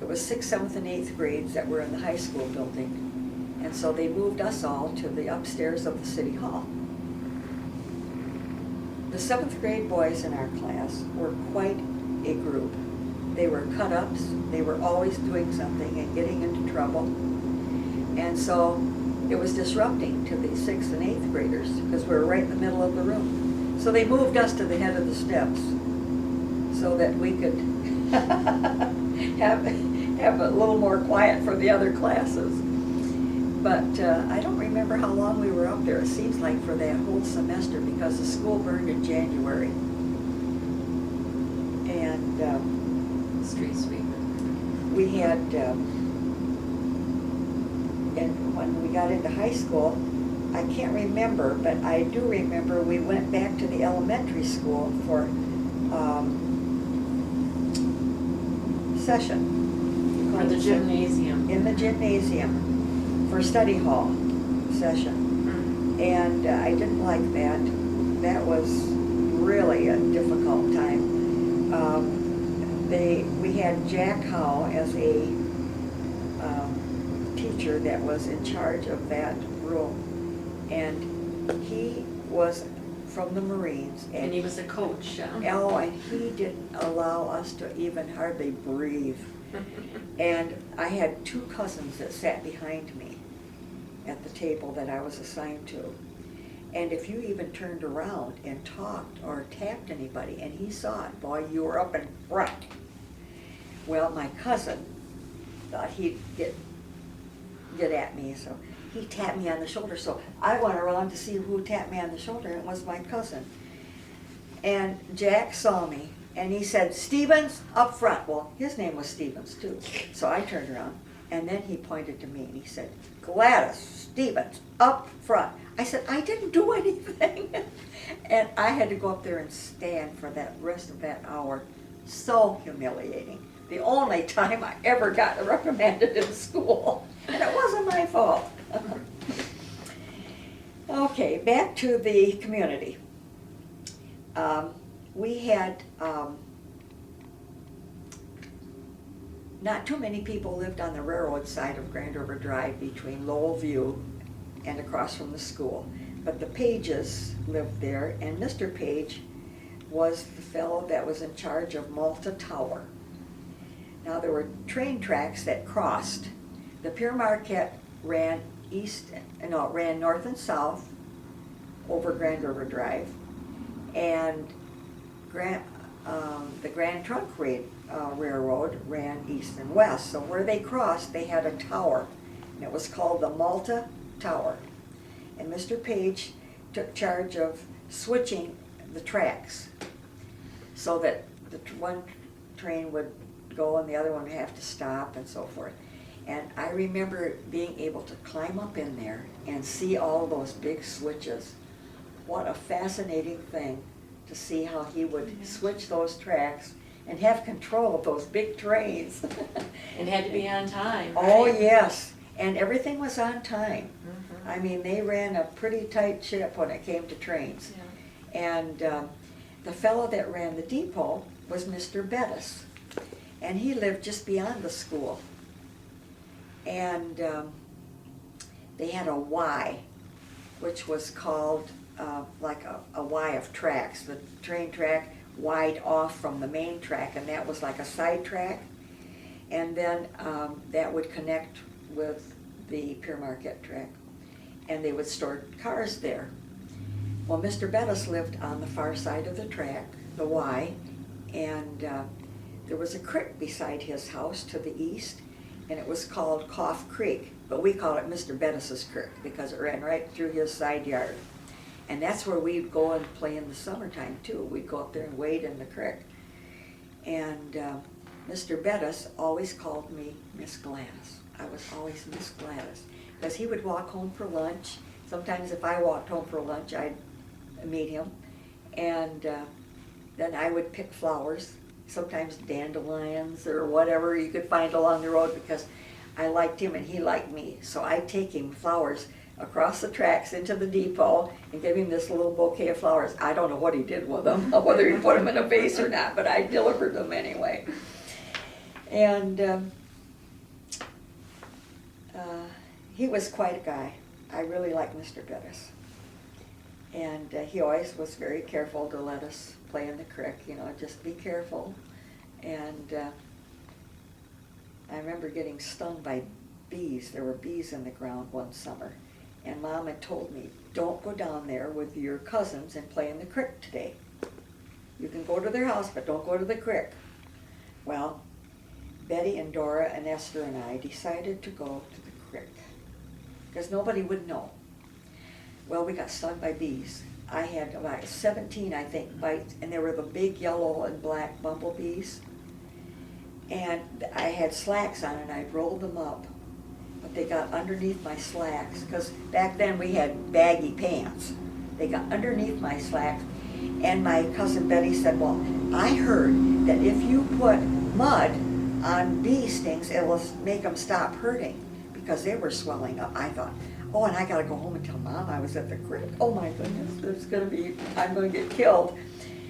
it was 6th, 7th, and 8th grades that were in the high school building. And so they moved us all to the upstairs of the city hall. The 7th grade boys in our class were quite a group. They were cut-ups, they were always doing something and getting into trouble. And so it was disrupting to the 6th and 8th graders because we were right in the middle of the room. So they moved us to the head of the steps so that we could have a little more quiet for the other classes. But I don't remember how long we were up there. It seems like for that whole semester because the school burned in January. And Street sweeper. we had, and when we got into high school, I can't remember, but I do remember we went back to the elementary school for session. For the gymnasium. In the gymnasium for study hall session. And I didn't like that. That was really a difficult time. We had Jack Howe as a teacher that was in charge of that room. And he was from the Marines. And he was a coach. Oh, and he didn't allow us to even hardly breathe. And I had 2 cousins that sat behind me at the table that I was assigned to. And if you even turned around and talked or tapped anybody and he saw it, boy, you were up in front. Well, my cousin thought he'd get at me, so he tapped me on the shoulder. So I went around to see who tapped me on the shoulder, and it was my cousin. And Jack saw me, and he said, "Stevens, up front." Well, his name was Stevens, too. So I turned around, and then he pointed to me, and he said, "Gladys Stevens, up front." I said, "I didn't do anything." And I had to go up there and stand for that rest of that hour. So humiliating. The only time I ever got reprimanded in school. And it wasn't my fault. Okay, back to the community. We had, not too many people lived on the railroad side of Grand River Drive between Lowell View and across from the school. But the Pages lived there, and Mr. Page was the fellow that was in charge of Malta Tower. Now there were train tracks that crossed. The Pere Marquette ran ran north and south over Grand River Drive, and the Grand Trunk Railroad ran east and west. So where they crossed, they had a tower, and it was called the Malta Tower. And Mr. Page took charge of switching the tracks so that the one train would go and the other one would have to stop and so forth. And I remember being able to climb up in there and see all those big switches. What a fascinating thing to see how he would switch those tracks and have control of those big trains. And had to be on time, Oh, right? yes. And everything was on time. Mhm. I mean, they ran a pretty tight ship when it came to trains. Yeah. And the fellow that ran the depot was Mr. Bettis. And he lived just beyond the school. And they had a Y, which was called like a Y of tracks. The train track wide off from the main track, and that was like a side track. And then that would connect with the Pere Marquette track. And they would store cars there. Well, Mr. Bettis lived on the far side of the track, the Y, and there was a creek beside his house to the east, and it was called Cough Creek, but we call it Mr. Bettis's Creek because it ran right through his side yard. And that's where we'd go and play in the summertime too. We'd go up there and wade in the creek. And Mr. Bettis always called me Miss Gladys. I was always Miss Gladys because he would walk home for lunch. Sometimes if I walked home for lunch, I'd meet him. And then I would pick flowers, sometimes dandelions or whatever you could find along the road because I liked him and he liked me. So I'd take him flowers across the tracks into the depot and give him this little bouquet of flowers. I don't know what he did with them, whether he put them in a vase or not, but I delivered them anyway. And he was quite a guy. I really liked Mr. Bettis. And he always was very careful to let us play in the creek, you know, just be careful. And I remember getting stung by bees. There were bees in the ground one summer. And Mom had told me, don't go down there with your cousins and play in the creek today. You can go to their house, but don't go to the creek. Well, Betty and Dora and Esther and I decided to go to the creek because nobody would know. Well, we got stung by bees. I had about 17, I think, bites, and they were the big yellow and black bumblebees. And I had slacks on and I rolled them up, but they got underneath my slacks because back then we had baggy pants. They got underneath my slacks, and my cousin Betty said, well, I heard that if you put mud on bee stings, it will make them stop hurting because they were swelling up. I thought, oh, and I gotta go home and tell Mom I was at the creek. Oh my goodness, I'm gonna get killed.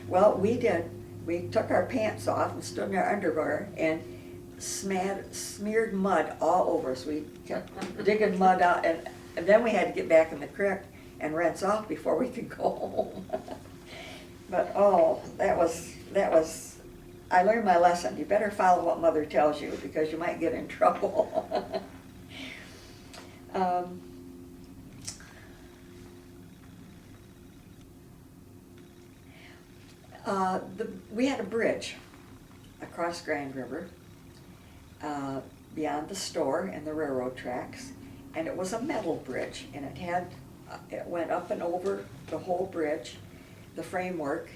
Well, we did. We took our pants off and stood in our underwear and smeared mud all over us. We kept digging mud out, and then we had to get back in the creek and rinse off before we could go home. But oh, that was, I learned my lesson. You better follow what Mother tells you because you might get in trouble. We had a bridge across Grand River beyond the store and the railroad tracks, and it was a metal bridge, and it went up and over the whole bridge, the framework,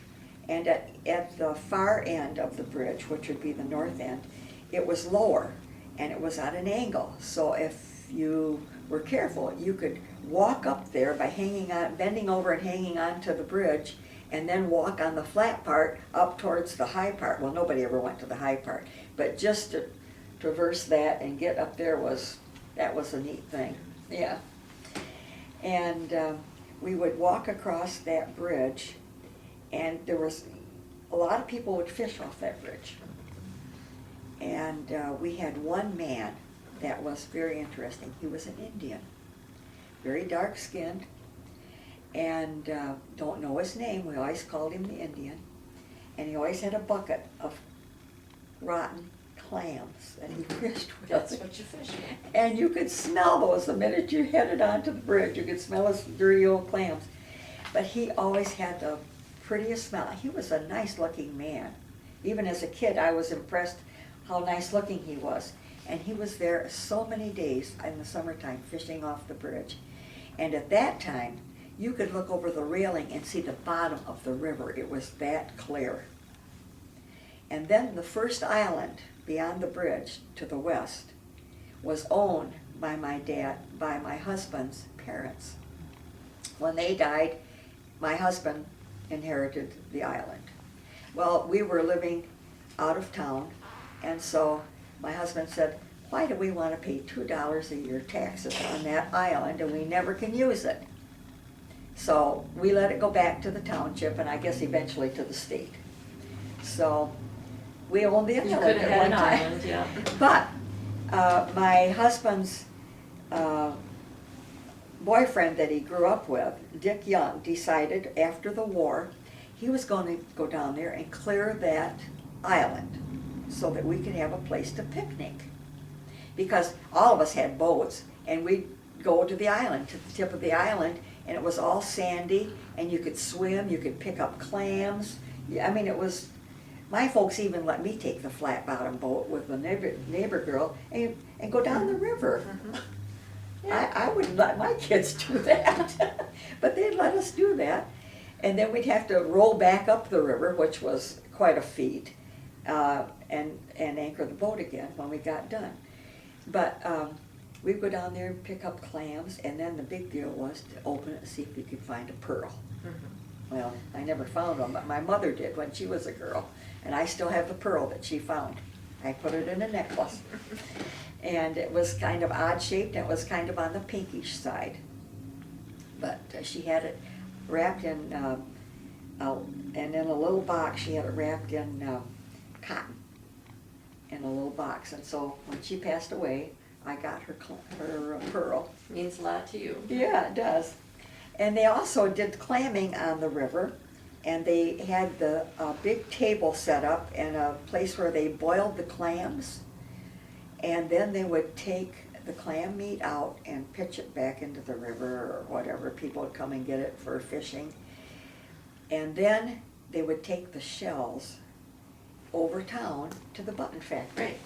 and at the far end of the bridge, which would be the north end, it was lower and it was at an angle. So if you were careful, you could walk up there by bending over and hanging on to the bridge, and then walk on the flat part up towards the high part. Well, nobody ever went to the high part, but just to traverse that and get up there was a neat thing. Yeah. And we would walk across that bridge, and there was a lot of people would fish off that bridge. And we had one man that was very interesting. He was an Indian, very dark-skinned, and don't know his name. We always called him the Indian. And he always had a bucket of rotten clams that he fished with. That's what you fish with. And you could smell those the minute you headed onto the bridge. You could smell his dirty old clams. But he always had the prettiest smell. He was a nice-looking man. Even as a kid, I was impressed how nice-looking he was. And he was there so many days in the summertime fishing off the bridge. And at that time, you could look over the railing and see the bottom of the river. It was that clear. And then the first island beyond the bridge to the west was owned by my husband's parents. When they died, my husband inherited the island. Well, we were living out of town, and so my husband said, why do we want to pay $2 a year taxes on that island and we never can use it? So we let it go back to the township, and I guess eventually to the state. So we owned the island You could have had at an one time. island, yeah. But my husband's boyfriend that he grew up with, Dick Young, decided after the war he was going to go down there and clear that island so that we could have a place to picnic. Because all of us had boats, and we'd go to the island, to the tip of the island, and it was all sandy, and you could swim, you could pick up clams. I mean, it was, my folks even let me take the flat bottom boat with the neighbor girl and go down the river. Mm-hmm. Yeah. I wouldn't let my kids do that, but they'd let us do that. And then we'd have to roll back up the river, which was quite a feat, and anchor the boat again when we got done. But we'd go down there and pick up clams, and then the big deal was to open it and see if we could find a pearl. Mm-hmm. Well, I never found one, but my mother did when she was a girl, and I still have the pearl that she found. I put it in a necklace. And it was kind of odd-shaped, and it was kind of on the pinkish side. But she had it wrapped in, and in a little box, she had it wrapped in cotton in a little box. And so when she passed away, I got her pearl, Means a lot to you. Yeah, it does. And they also did clamming on the river, and they had the big table set up and a place where they boiled the clams, and then they would take the clam meat out and pitch it back into the river or whatever. People would come and get it for fishing. And then they would take the shells over town to the button factory. Right.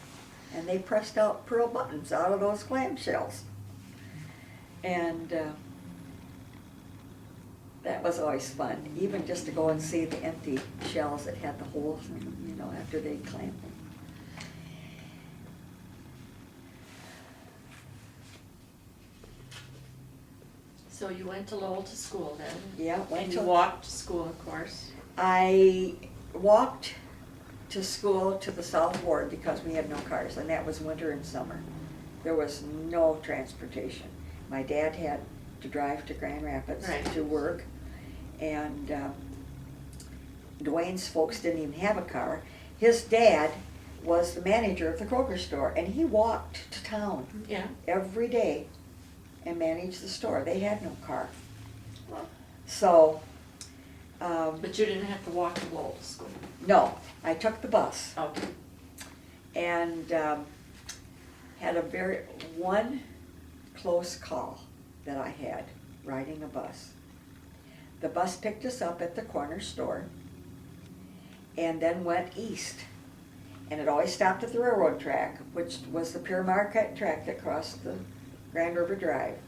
And they pressed out pearl buttons out of those clam shells. And that was always fun, even just to go and see the empty shells that had the holes in them, you know, after they'd clamped them. So you went to Lowell to school then? Yeah, went And to. you walked to school, of course. I walked to school to the South Ward because we had no cars, and that was winter and summer. There was no transportation. My dad had to drive to Grand Rapids Right. to work, and Dwayne's folks didn't even have a car. His dad was the manager of the Kroger store, and he walked to town Yeah. every day and managed the store. They had no car. So, But you didn't have to walk to Lowell to school. no, I took the bus. Okay. And had one close call that I had riding a bus. The bus picked us up at the corner store and then went east. And it always stopped at the railroad track, which was the Pure Marquette track that crossed the Grand River Drive.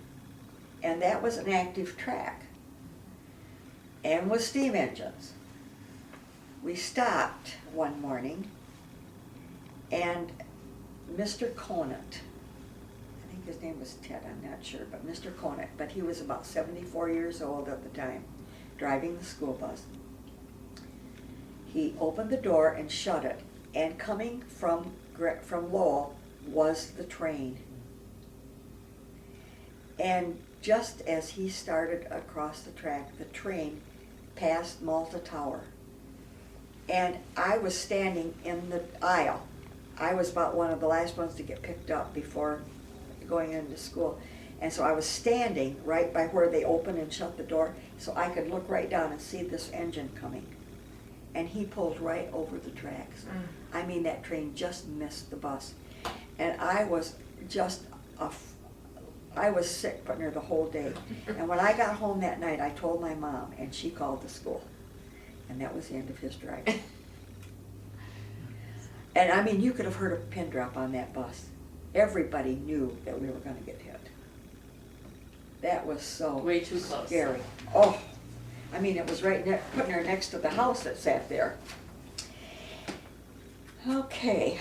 And that was an active track and with steam engines. We stopped one morning, and Mr. Conant, I think his name was Ted, I'm not sure, but Mr. Conant, but he was about 74 years old at the time, driving the school bus. He opened the door and shut it, and coming from Lowell was the train. And just as he started across the track, the train passed Malta Tower. And I was standing in the aisle. I was about one of the last ones to get picked up before going into school. And so I was standing right by where they opened and shut the door, so I could look right down and see this engine coming. And he pulled right over the tracks. I mean, that train just missed the bus. And I was just I was sick putting her the whole day. And when I got home that night, I told my mom, and she called the school. And that was the end of his driving. And I mean, you could have heard a pin drop on that bus. Everybody knew that we were going to get hit. That was so Way too close. scary. Oh, I mean, it was putting her next to the house that sat there. Okay.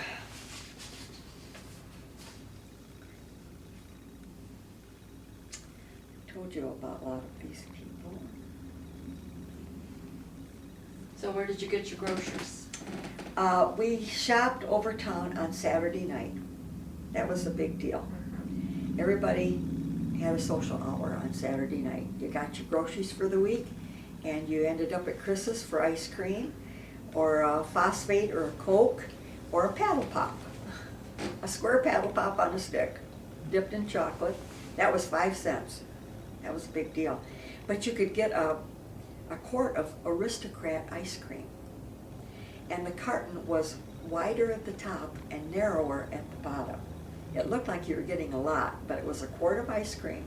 Told you about a lot of these people. So where did you get your groceries? We shopped over town on Saturday night. That was a big deal. Everybody had a social hour on Saturday night. You got your groceries for the week, and you ended up at Chris's for ice cream, or a phosphate, or a Coke, or a paddle pop. A square paddle pop on a stick, dipped in chocolate. That was 5 cents. That was a big deal. But you could get a quart of Aristocrat ice cream. And the carton was wider at the top and narrower at the bottom. It looked like you were getting a lot, but it was a quart of ice cream.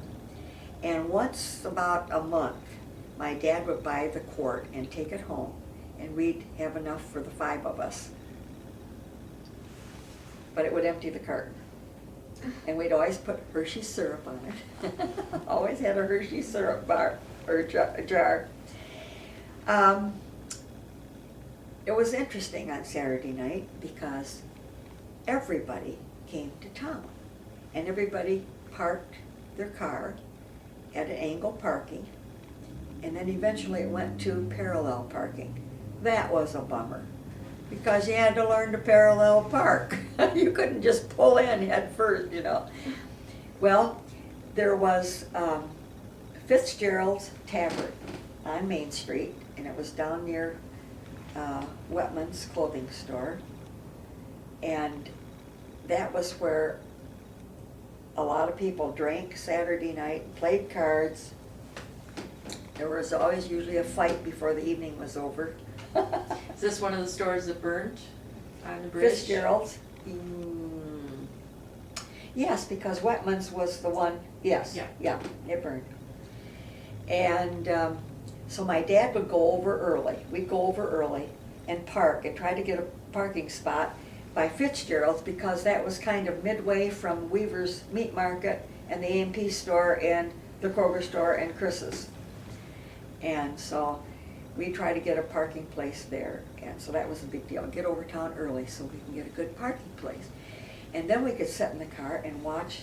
And once about a month, my dad would buy the quart and take it home, and we'd have enough for the 5 of us. But it would empty the carton. And we'd always put Hershey syrup on it. Always had a Hershey syrup bar or jar. It was interesting on Saturday night because everybody came to town, and everybody parked their car at an angle parking, and then eventually it went to parallel parking. That was a bummer, because you had to learn to parallel park. You couldn't just pull in head first, you know. Well, there was Fitzgerald's Tavern on Main Street, and it was down near Wetman's clothing store, and that was where a lot of people drank Saturday night, played cards. There was always usually a fight before the evening was over. Is this one of the stores that burnt on the bridge? Fitzgerald's? Yes, because Wetman's was the one, yes, Yeah. it burned. And so my dad would go over early. We'd go over early and park and try to get a parking spot by Fitzgerald's, because that was kind of midway from Weaver's Meat Market and the A&P store and the Kroger store and Chris's. And so we try to get a parking place there, and so that was a big deal. Get over town early so we can get a good parking place. And then we could sit in the car and watch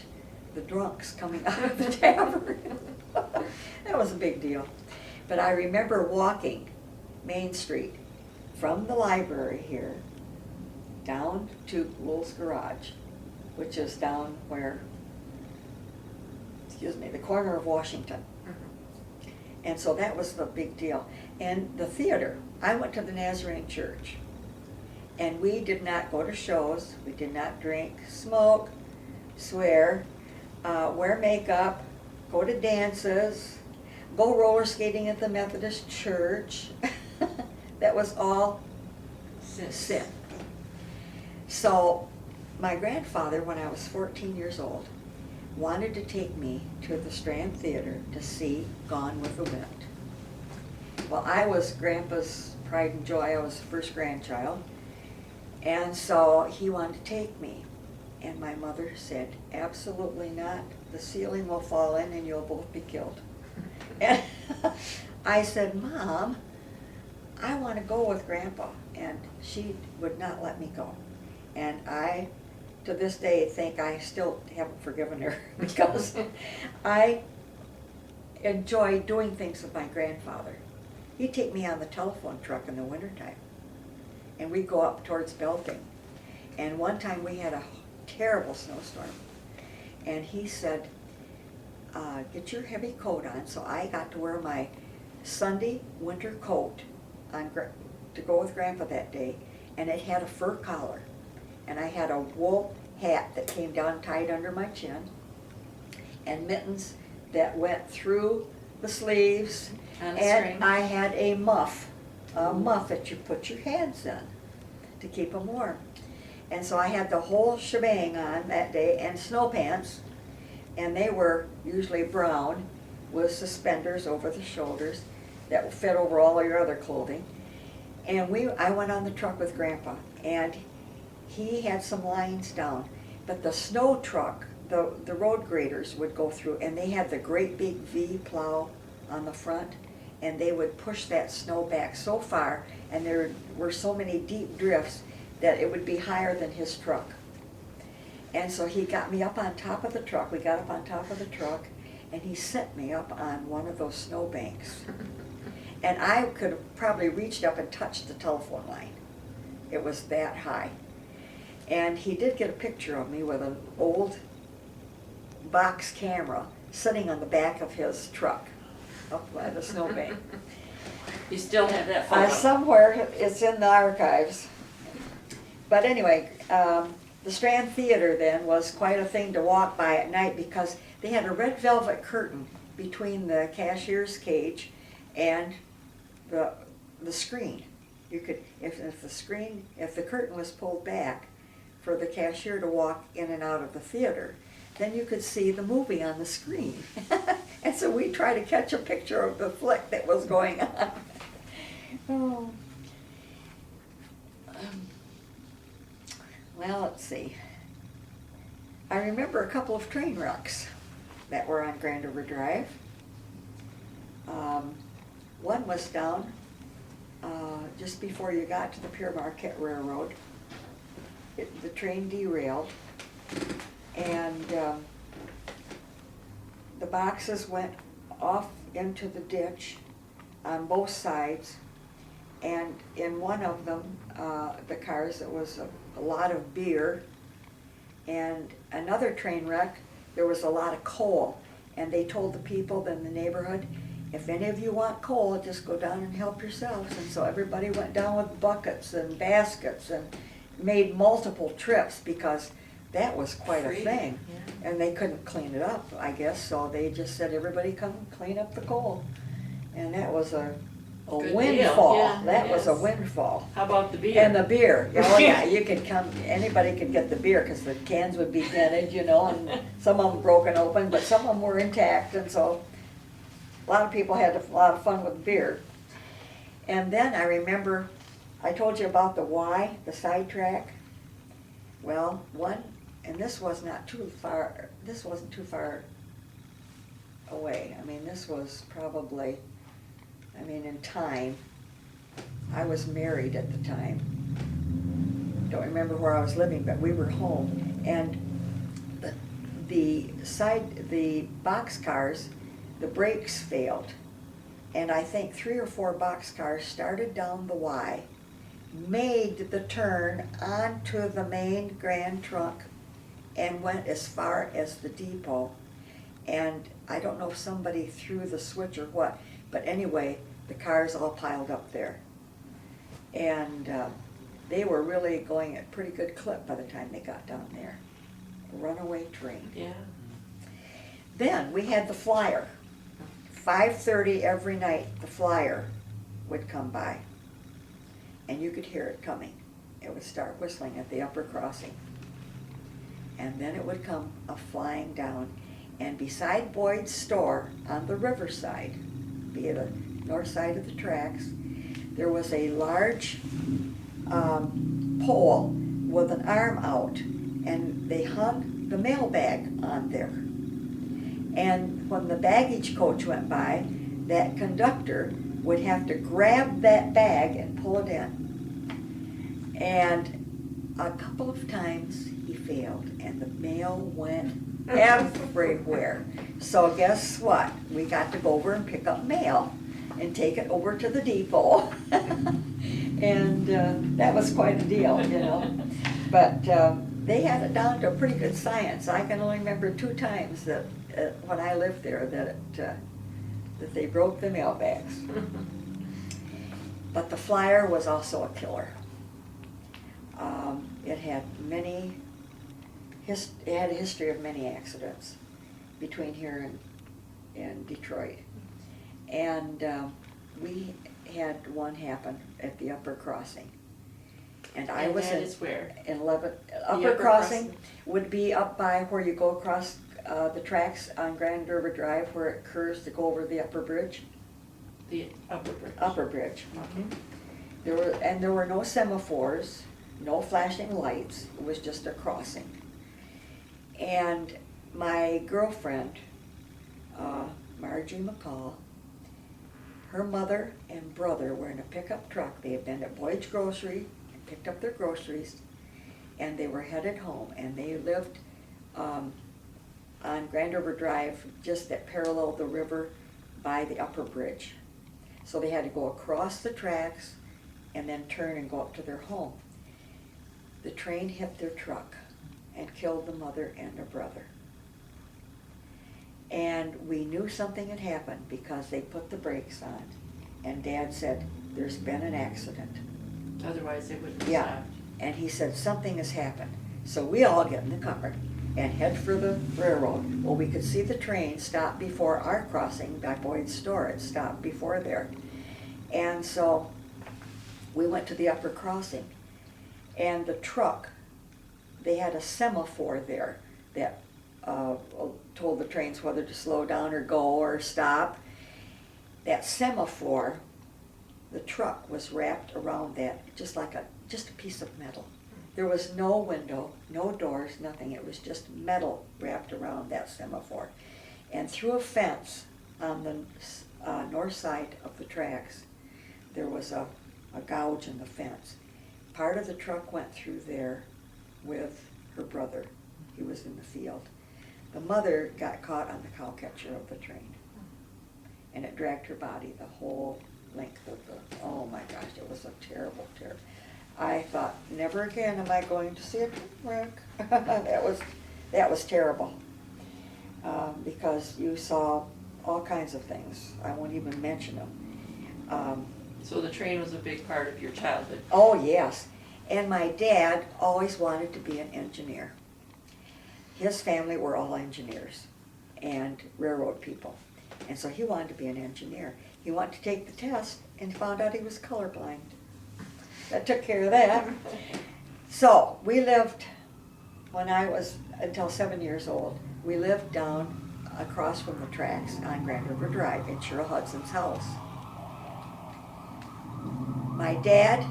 the drunks coming out of the tavern. That was a big deal. But I remember walking Main Street from the library here down to Lowell's Garage, which is down where, the corner of Washington. And so that was the big deal. And the theater, I went to the Nazarene Church. And we did not go to shows, we did not drink, smoke, swear, wear makeup, go to dances, go roller skating at the Methodist Church. That was all sin. So my grandfather, when I was 14 years old, wanted to take me to the Strand Theater to see Gone with the Wind. Well, I was Grandpa's pride and joy. I was the first grandchild. And so he wanted to take me. And my mother said, absolutely not. The ceiling will fall in and you'll both be killed. And I said, Mom, I want to go with Grandpa. And she would not let me go. And I, to this day, think I still haven't forgiven her because I enjoy doing things with my grandfather. He'd take me on the telephone truck in the wintertime, and we'd go up towards Belting. And one time we had a terrible snowstorm, and he said, get your heavy coat on. So I got to wear my Sunday winter coat on to go with Grandpa that day, and it had a fur collar. And I had a wool hat that came down tight under my chin, and mittens that went through the sleeves, On a and string. I had a muff that you put your hands in to keep them warm. And so I had the whole shebang on that day, and snow pants, and they were usually brown with suspenders over the shoulders that would fit over all of your other clothing. And I went on the truck with Grandpa, and he had some lines down, but the snow truck, the road graders would go through, and they had the great big V plow on the front, and they would push that snow back so far, and there were so many deep drifts that it would be higher than his truck. And so he got me up on top of the truck, we got up on top of the truck, and he set me up on one of those snow banks. And I could have probably reached up and touched the telephone line. It was that high. And he did get a picture of me with an old box camera sitting on the back of his truck up by the snowbank. You still have that photo? Somewhere it's in the archives. But anyway, the Strand Theater then was quite a thing to walk by at night because they had a red velvet curtain between the cashier's cage and the screen. You could, if the curtain was pulled back for the cashier to walk in and out of the theater, then you could see the movie on the screen. And so we try to catch a picture of the flick that was going on. Oh. Well, let's see. I remember a couple of train wrecks that were on Grand River Drive. One was down just before you got to the Pure Marquette Railroad. The train derailed, and the boxes went off into the ditch on both sides, and in one of them, the cars, there was a lot of beer, and another train wreck, there was a lot of coal, and they told the people in the neighborhood, if any of you want coal, just go down and help yourselves. And so everybody went down with buckets and baskets and made multiple trips because that was quite a Free, thing. yeah. And they couldn't clean it up, I guess, so they just said, everybody come clean up the coal. And that was a Good deal, windfall. yeah, That it was a is. windfall. How about the beer? And the beer, oh yeah, you could come, anybody could get the beer, because the cans would be dented, you know, and some of them broken open, but some of them were intact, and so a lot of people had a lot of fun with beer. And then I remember, I told you about the Y, the sidetrack. Well, and this was not too far, this wasn't too far away. I mean, this was probably, in time, I was married at the time. Don't remember where I was living, but we were home. And the boxcars, the brakes failed. And I think 3 or 4 boxcars started down the Y, made the turn onto the main Grand Trunk, and went as far as the depot. And I don't know if somebody threw the switch or what, but anyway, the cars all piled up there. And they were really going at pretty good clip by the time they got down there. A runaway train. Yeah. Then we had the flyer. 5:30 every night, the flyer would come by. And you could hear it coming. It would start whistling at the upper crossing. And then it would come flying down. And beside Boyd's store on the riverside, via the north side of the tracks, there was a large pole with an arm out, and they hung the mailbag on there. And when the baggage coach went by, that conductor would have to grab that bag and pull it in. And a couple of times he failed, and the mail went everywhere. So guess what? We got to go over and pick up mail and take it over to the depot. And that was quite a deal, you know. But they had it down to a pretty good science. I can only remember 2 times that when I lived there that they broke the mailbags. But the flyer was also a killer. It had it had a history of many accidents between here and Detroit. And we had one happen at the upper crossing. And I was that is where? in 11, upper crossing would be up by where you go across the tracks on Grand River Drive, where it curves to go over the upper bridge. The upper bridge. Upper bridge. Okay. There were no semaphores, no flashing lights. It was just a crossing. And my girlfriend, Margie McCall, her mother and brother were in a pickup truck. They had been at Boyd's Grocery and picked up their groceries, and they were headed home. And they lived on Grand River Drive, just that paralleled the river by the upper bridge. So they had to go across the tracks and then turn and go up to their home. The train hit their truck and killed the mother and her brother. And we knew something had happened because they put the brakes on, and Dad said, "There's been an accident." Otherwise they wouldn't have Yeah, stopped. and he said, "Something has happened." So we all get in the car and head for the railroad. Well, we could see the train stop before our crossing by Boyd's store. It stopped before there. And so we went to the upper crossing, and the truck, they had a semaphore there that told the trains whether to slow down or go or stop. That semaphore, the truck was wrapped around that just a piece of metal. There was no window, no doors, nothing. It was just metal wrapped around that semaphore. And through a fence on the north side of the tracks, there was a gouge in the fence. Part of the truck went through there with her brother. He was in the field. The mother got caught on the cowcatcher of the train, and it dragged her body the whole length of oh my gosh, it was a terrible, terrible. I thought, never again am I going to see a train wreck. that was terrible, because you saw all kinds of things. I won't even mention them. So the train was a big part of your childhood. Oh yes, and my dad always wanted to be an engineer. his family were all engineers and railroad people. And so he wanted to be an engineer. He wanted to take the test and found out he was colorblind. That took care of that. So we lived, when I was until 7 years old, we lived down across from the tracks on Grand River Drive in Cheryl Hudson's house. My dad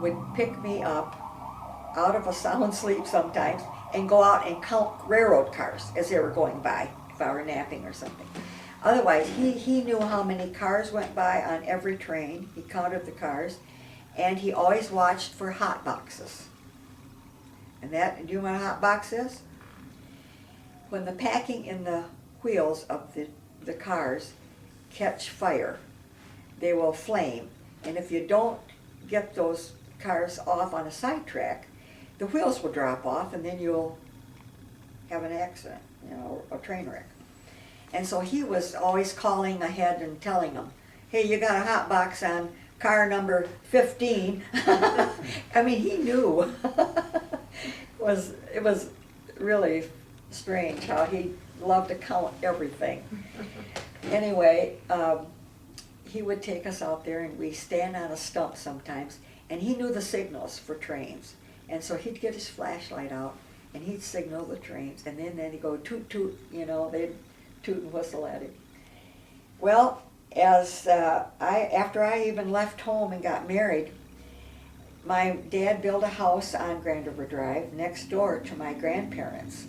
would pick me up out of a sound sleep sometimes and go out and count railroad cars as they were going by, if I were napping or something. Otherwise, he knew how many cars went by on every train. He counted the cars, and he always watched for hot boxes. And that, do you know what a hot box is? When the packing in the wheels of the cars catch fire, they will flame. And if you don't get those cars off on a side track, the wheels will drop off and then you'll have an accident, you know, a train wreck. And so he was always calling ahead and telling them, hey, you got a hot box on car number 15. I mean, he knew. It was really strange how he loved to count everything. Anyway, he would take us out there and we stand on a stump sometimes, and he knew the signals for trains. And so he'd get his flashlight out and he'd signal the trains, and then he'd go toot toot, you know, they'd toot and whistle at him. Well, after I even left home and got married, my dad built a house on Grand River Drive next door to my grandparents.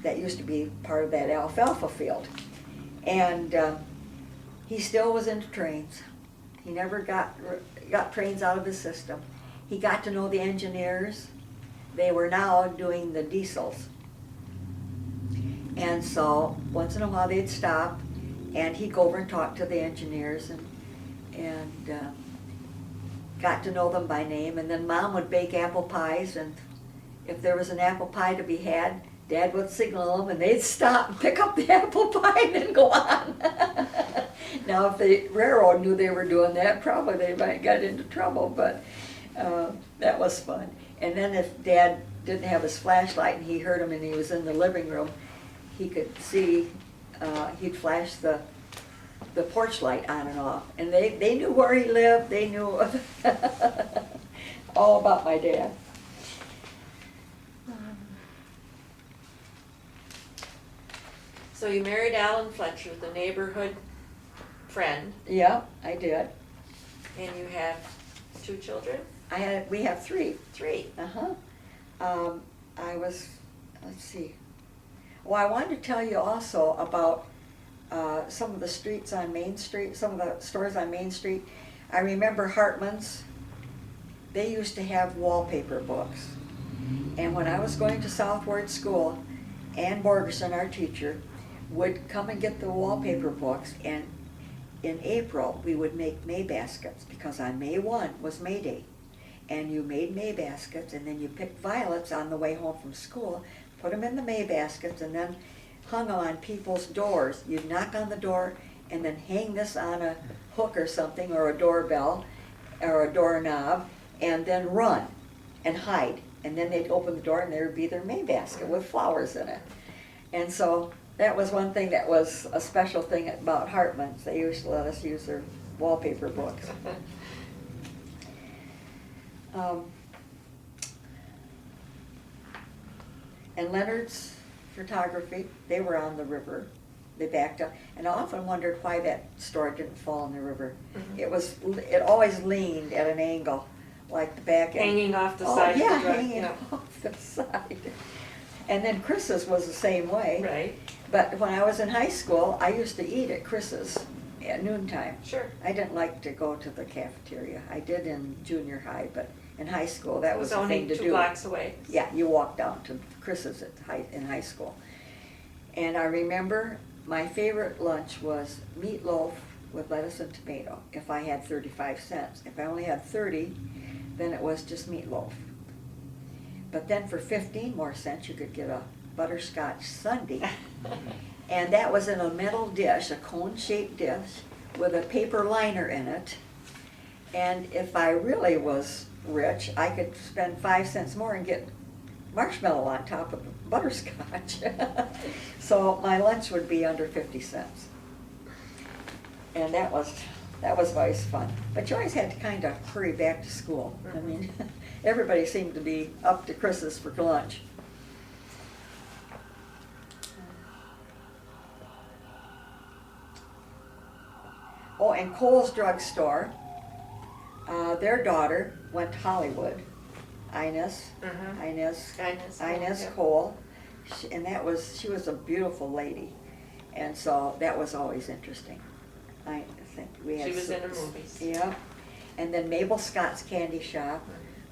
That used to be part of that alfalfa field. And he still was into trains. He never got trains out of his system. He got to know the engineers. They were now doing the diesels. And so once in a while they'd stop and he'd go over and talk to the engineers and got to know them by name. And then Mom would bake apple pies, and if there was an apple pie to be had, Dad would signal them and they'd stop and pick up the apple pie and then go on. Now if the railroad knew they were doing that, probably they might get into trouble, but that was fun. And then if Dad didn't have his flashlight and he heard him and he was in the living room, he could see, he'd flash the porch light on and off. And they knew where he lived, they knew all about my dad. So you married Alan Fletcher, the neighborhood friend, Yeah, I did. and you have 2 children? We have 3. 3. Let's see. Well, I wanted to tell you also about some of the streets on Main Street, some of the stores on Main Street. I remember Hartman's. They used to have wallpaper books. And when I was going to Southward School, Ann Borgerson, our teacher, would come and get the wallpaper books, and in April we would make May baskets, because on May 1 was May Day. And you made May baskets, and then you picked violets on the way home from school, put them in the May baskets, and then hung them on people's doors. You'd knock on the door and then hang this on a hook or something, or a doorbell or a doorknob, and then run and hide. And then they'd open the door and there would be their May basket with flowers in it. And so that was one thing that was a special thing about Hartman's. They used to let us use their wallpaper books. And Leonard's Photography, they were on the river. They backed up, and I often wondered why that store didn't fall in the river. Mm-hmm. It always leaned at an angle, like the back end. Hanging off the side yeah, of the drive. hanging off the side. And then Chris's was the same way. Right. But when I was in high school, I used to eat at Chris's at noontime. Sure. I didn't like to go to the cafeteria. I did in junior high, but in high school, that was the thing to do. It was only 2 blocks away. Yeah, you walked down to Chris's in high school. And I remember my favorite lunch was meatloaf with lettuce and tomato, if I had 35 cents. If I only had 30, then it was just meatloaf. But then for 15 more cents, you could get a butterscotch sundae. And that was in a metal dish, a cone-shaped dish, with a paper liner in it. And if I really was rich, I could spend 5 cents more and get marshmallow on top of the butterscotch. So my lunch would be under 50 cents. And that was always fun. But you always had to kind of hurry back to school. I mean, everybody seemed to be up to Chris's for lunch. Oh, and Kohl's Drugstore, their daughter went to Hollywood, Inez Kohl, and she was a beautiful lady, and so that was always interesting. I think we had. She was in her movies. Yeah, and then Mabel Scott's Candy Shop.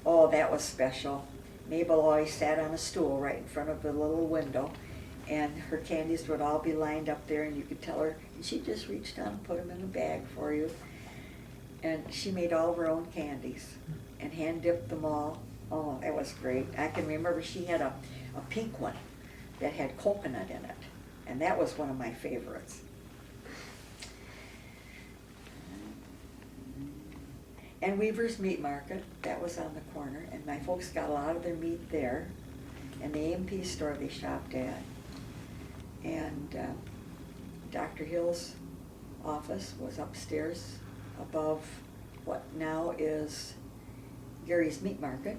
Oh, that was special. Mabel always sat on a stool right in front of the little window, and her candies would all be lined up there, and you could tell her, and she just reached down and put them in a bag for you. And she made all of her own candies and hand dipped them all. Oh, it was great. I can remember she had a pink one that had coconut in it, and that was one of my favorites. And Weaver's Meat Market, that was on the corner, and my folks got a lot of their meat there. And the A&P store they shopped at. And Dr. Hill's office was upstairs above what now is Gary's Meat Market.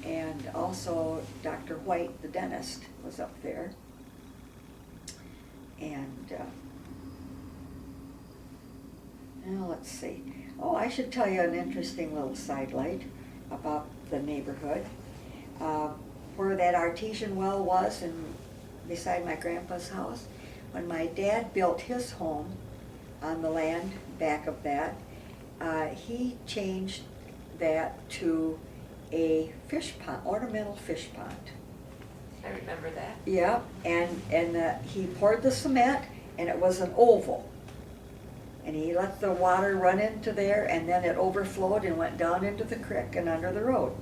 And also Dr. White, the dentist, was up there. And now let's see. Oh, I should tell you an interesting little sidelight about the neighborhood. Where that artesian well was beside my grandpa's house, when my dad built his home on the land back of that, he changed that to a fish pond, ornamental fish pond. I remember that. Yeah, and he poured the cement, and it was an oval. And he let the water run into there, and then it overflowed and went down into the creek and under the road.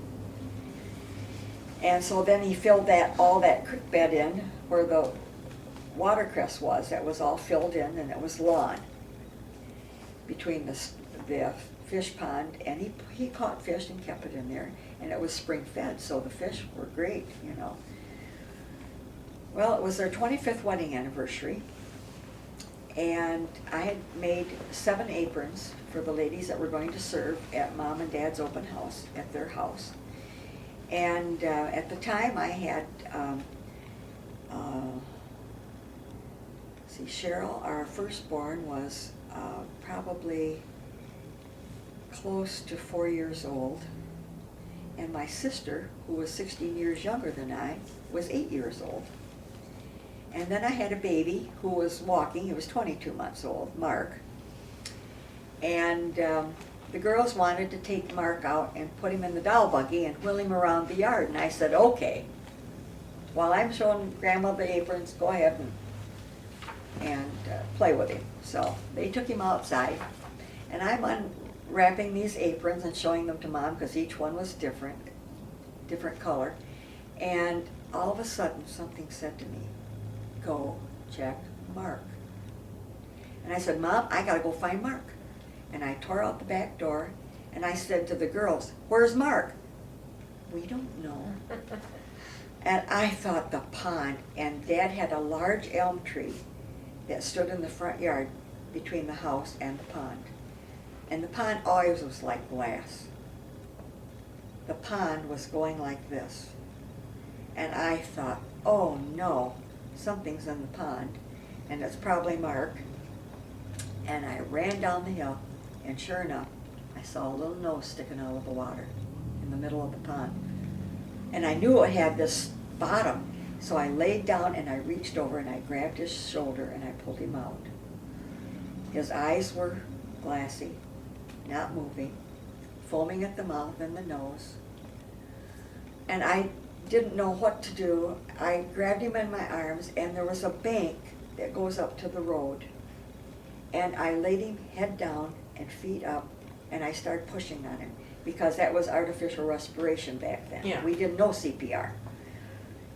And so then he filled all that creek bed in where the watercress was. That was all filled in, and it was lawn between the fish pond. And he caught fish and kept it in there, and it was spring fed, so the fish were great, you know. Well, it was their 25th wedding anniversary, and I had made 7 aprons for the ladies that were going to serve at Mom and Dad's open house at their house. And at the time I had, Cheryl, our firstborn, was probably close to 4 years old. And my sister, who was 16 years younger than I, was 8 years old. And then I had a baby who was walking. He was 22 months old, Mark. And the girls wanted to take Mark out and put him in the doll buggy and wheel him around the yard. And I said, okay. While I'm showing Grandma the aprons, go ahead and play with him. So they took him outside. And I'm unwrapping these aprons and showing them to Mom because each one was different color. And all of a sudden something said to me, go check Mark. And I said, Mom, I gotta go find Mark. And I tore out the back door, and I said to the girls, where's Mark? We don't know. And I thought the pond, and Dad had a large elm tree that stood in the front yard between the house and the pond. And the pond always was like glass. The pond was going like this. And I thought, oh no, something's in the pond, and it's probably Mark. And I ran down the hill, and sure enough, I saw a little nose sticking out of the water in the middle of the pond. And I knew it had this bottom, so I laid down and I reached over and I grabbed his shoulder and I pulled him out. His eyes were glassy, not moving, foaming at the mouth and the nose. And I didn't know what to do. I grabbed him in my arms, and there was a bank that goes up to the road. And I laid him head down and feet up, and I started pushing on him because that was artificial respiration back then. Yeah. We didn't know CPR.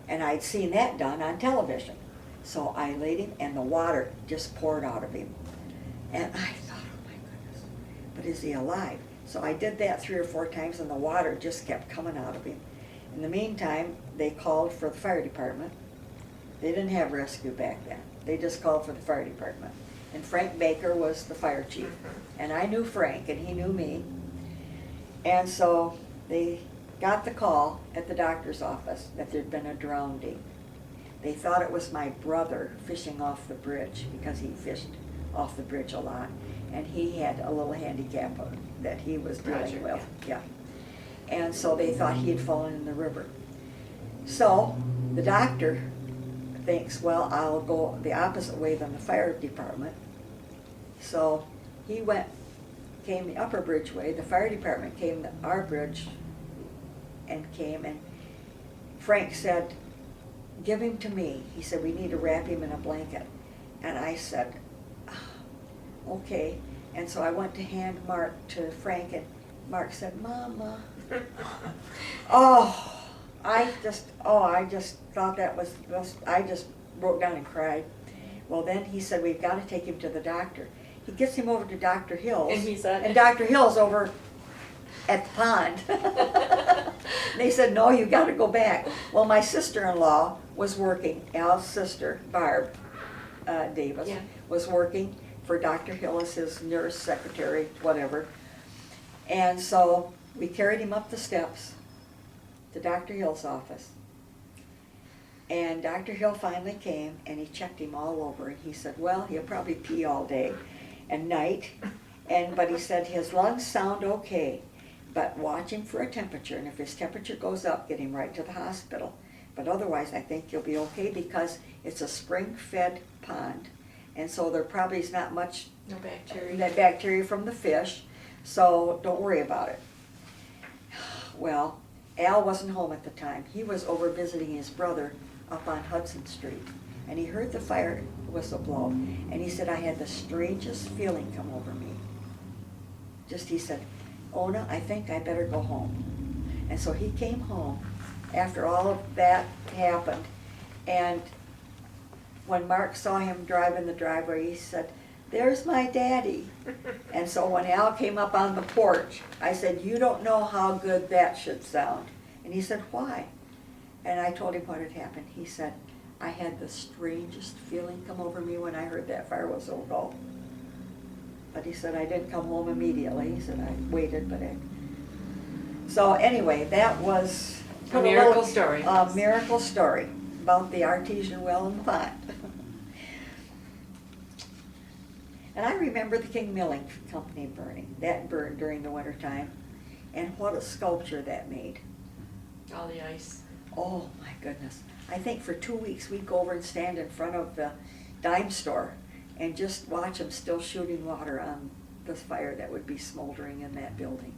And I'd seen that done on television. So I laid him, and the water just poured out of him. And I thought, oh my goodness, but is he alive? So I did that 3 or 4 times, and the water just kept coming out of him. In the meantime, they called for the fire department. They didn't have rescue back then. They just called for the fire department. And Frank Baker was the fire chief. And I knew Frank and he knew me. And so they got the call at the doctor's office that there'd been a drowning. They thought it was my brother fishing off the bridge because he fished off the bridge a lot. And he had a little handicap that he was dealing with. Yeah. And so they thought he had fallen in the river. So the doctor thinks, well, I'll go the opposite way than the fire department. So he came the upper bridgeway. The fire department came our bridge and came, and Frank said, give him to me. He said, we need to wrap him in a blanket. And I said, okay. And so I went to hand Mark to Frank, and Mark said, Mama. I just thought that was, I just broke down and cried. Well, then he said, we've got to take him to the doctor. He gets him over to Dr. Hill's. And he said, and Dr. Hill's over at the pond. They said, no, you got to go back. Well, my sister-in-law was working, Al's sister, Barb Davis, was working for Dr. Hill as his nurse, secretary, whatever. And so we carried him up the steps to Dr. Hill's office. And Dr. Hill finally came and he checked him all over, and he said, well, he'll probably pee all day and night, but he said his lungs sound okay, but watch him for a temperature, and if his temperature goes up, get him right to the hospital. But otherwise, I think you'll be okay because it's a spring-fed pond, and so there probably is not much bacteria from the fish, so don't worry about it. Well, Al wasn't home at the time. He was over visiting his brother up on Hudson Street, and he heard the fire whistle blow, and he said, I had the strangest feeling come over me. He said, Ona, I think I better go home. And so he came home after all of that happened, and when Mark saw him drive in the driveway, he said, there's my daddy. And so when Al came up on the porch, I said, you don't know how good that should sound. And he said, why? And I told him what had happened. He said, I had the strangest feeling come over me when I heard that fire whistle go. But he said, I didn't come home immediately. He said, I waited, but So anyway, that was a miracle story. A miracle story about the artesian well in the pond. And I remember the King Milling Company burning. That burned during the winter time. And what a sculpture that made. All the ice. Oh my goodness. I think for 2 weeks we'd go over and stand in front of the dime store and just watch them still shooting water on the fire that would be smoldering in that building.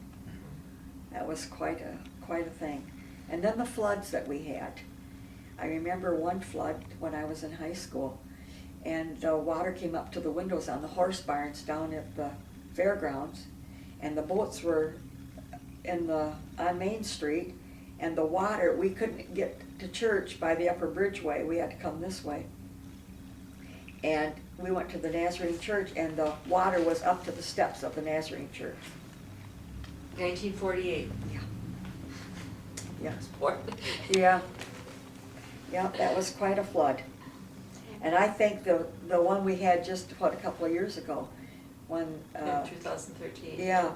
That was quite a thing. And then the floods that we had. I remember one flood when I was in high school, and the water came up to the windows on the horse barns down at the fairgrounds, and the boats were on Main Street, and the water, we couldn't get to church by the upper bridgeway. We had to come this way. And we went to the Nazarene church, and the water was up to the steps of the Nazarene church. 1948. Yeah. Yeah. Sport. Yeah. Yeah, that was quite a flood. And I think the one we had just, a couple of years ago, when... 2013. Yeah,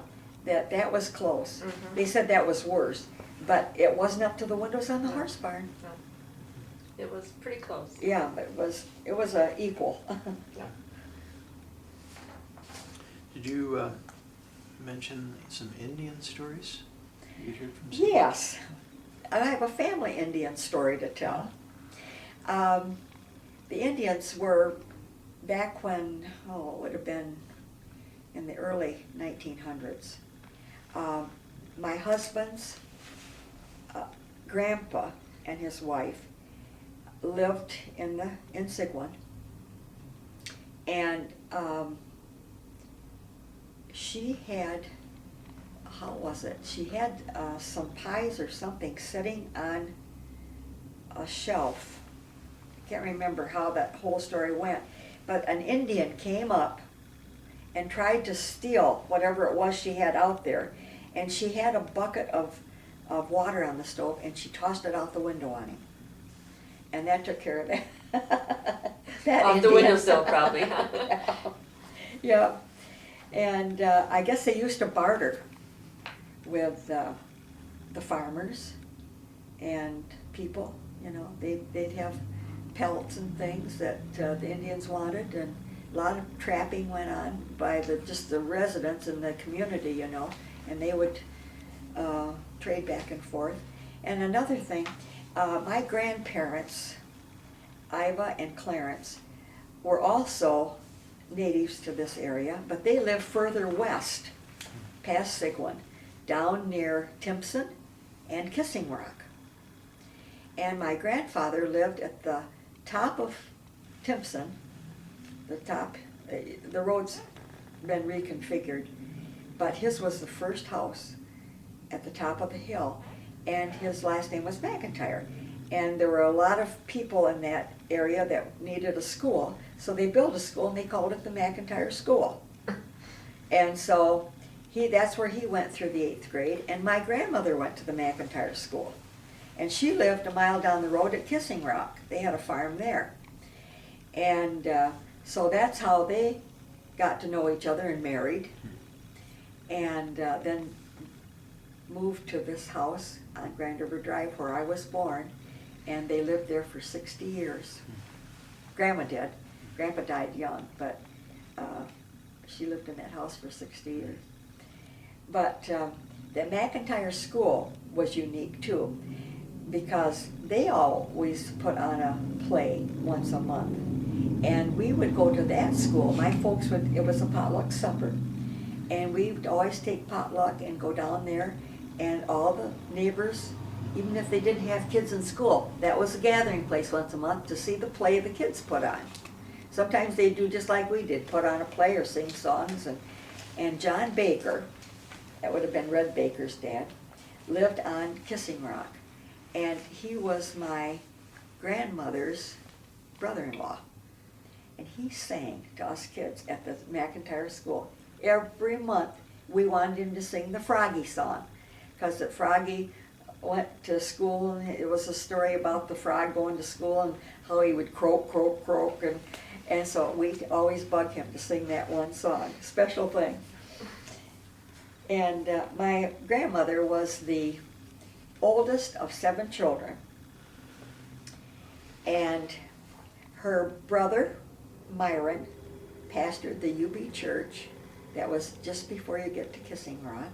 that was close. Mm-hmm. They said that was worse, but it wasn't up to the windows on the horse barn. No. It was pretty close. Yeah, but it was equal. Yeah. Did you mention some Indian stories you heard from some? Yes, I have a family Indian story to tell. The Indians were back when, it would have been in the early 1900s. My husband's grandpa and his wife lived in Sigwan, and she had, she had some pies or something sitting on a shelf. I can't remember how that whole story went, but an Indian came up and tried to steal whatever it was she had out there, and she had a bucket of of water on the stove, and she tossed it out the window on him. And that took care of that. That Off the Indian. windowsill probably, huh? Yeah. And I guess they used to barter with the farmers and people, you know. They'd have pelts and things that the Indians wanted, and a lot of trapping went on by just the residents in the community, you know, and they would trade back and forth. And another thing, my grandparents, Iva and Clarence, were also natives to this area, but they lived further west, past Sigwin, down near Timpson and Kissing Rock. And my grandfather lived at the top of Timpson, the road's been reconfigured, but his was the first house at the top of the hill, and his last name was McIntyre. And there were a lot of people in that area that needed a school, so they built a school and they called it the McIntyre School. And so that's where he went through the 8th grade, and my grandmother went to the McIntyre School. And she lived a mile down the road at Kissing Rock. They had a farm there. And so that's how they got to know each other and married. And then moved to this house on Grand River Drive where I was born. And they lived there for 60 years. Grandma did. Grandpa died young, but she lived in that house for 60 years. But the McIntyre School was unique too, because they always put on a play once a month. And we would go to that school. My folks would, it was a potluck supper. And we would always take potluck and go down there, and all the neighbors, even if they didn't have kids in school, that was a gathering place once a month to see the play the kids put on. Sometimes they do just like we did, put on a play or sing songs. And John Baker, that would have been Red Baker's dad, lived on Kissing Rock. And he was my grandmother's brother-in-law. And he sang to us kids at the McIntyre School. Every month we wanted him to sing the Froggy song, because the Froggy went to school, and it was a story about the frog going to school and how he would croak, croak, croak, and so we always bugged him to sing that one song, special thing. And my grandmother was the oldest of 7 children, and her brother, Myron, pastored the UB church that was just before you get to Kissing Rock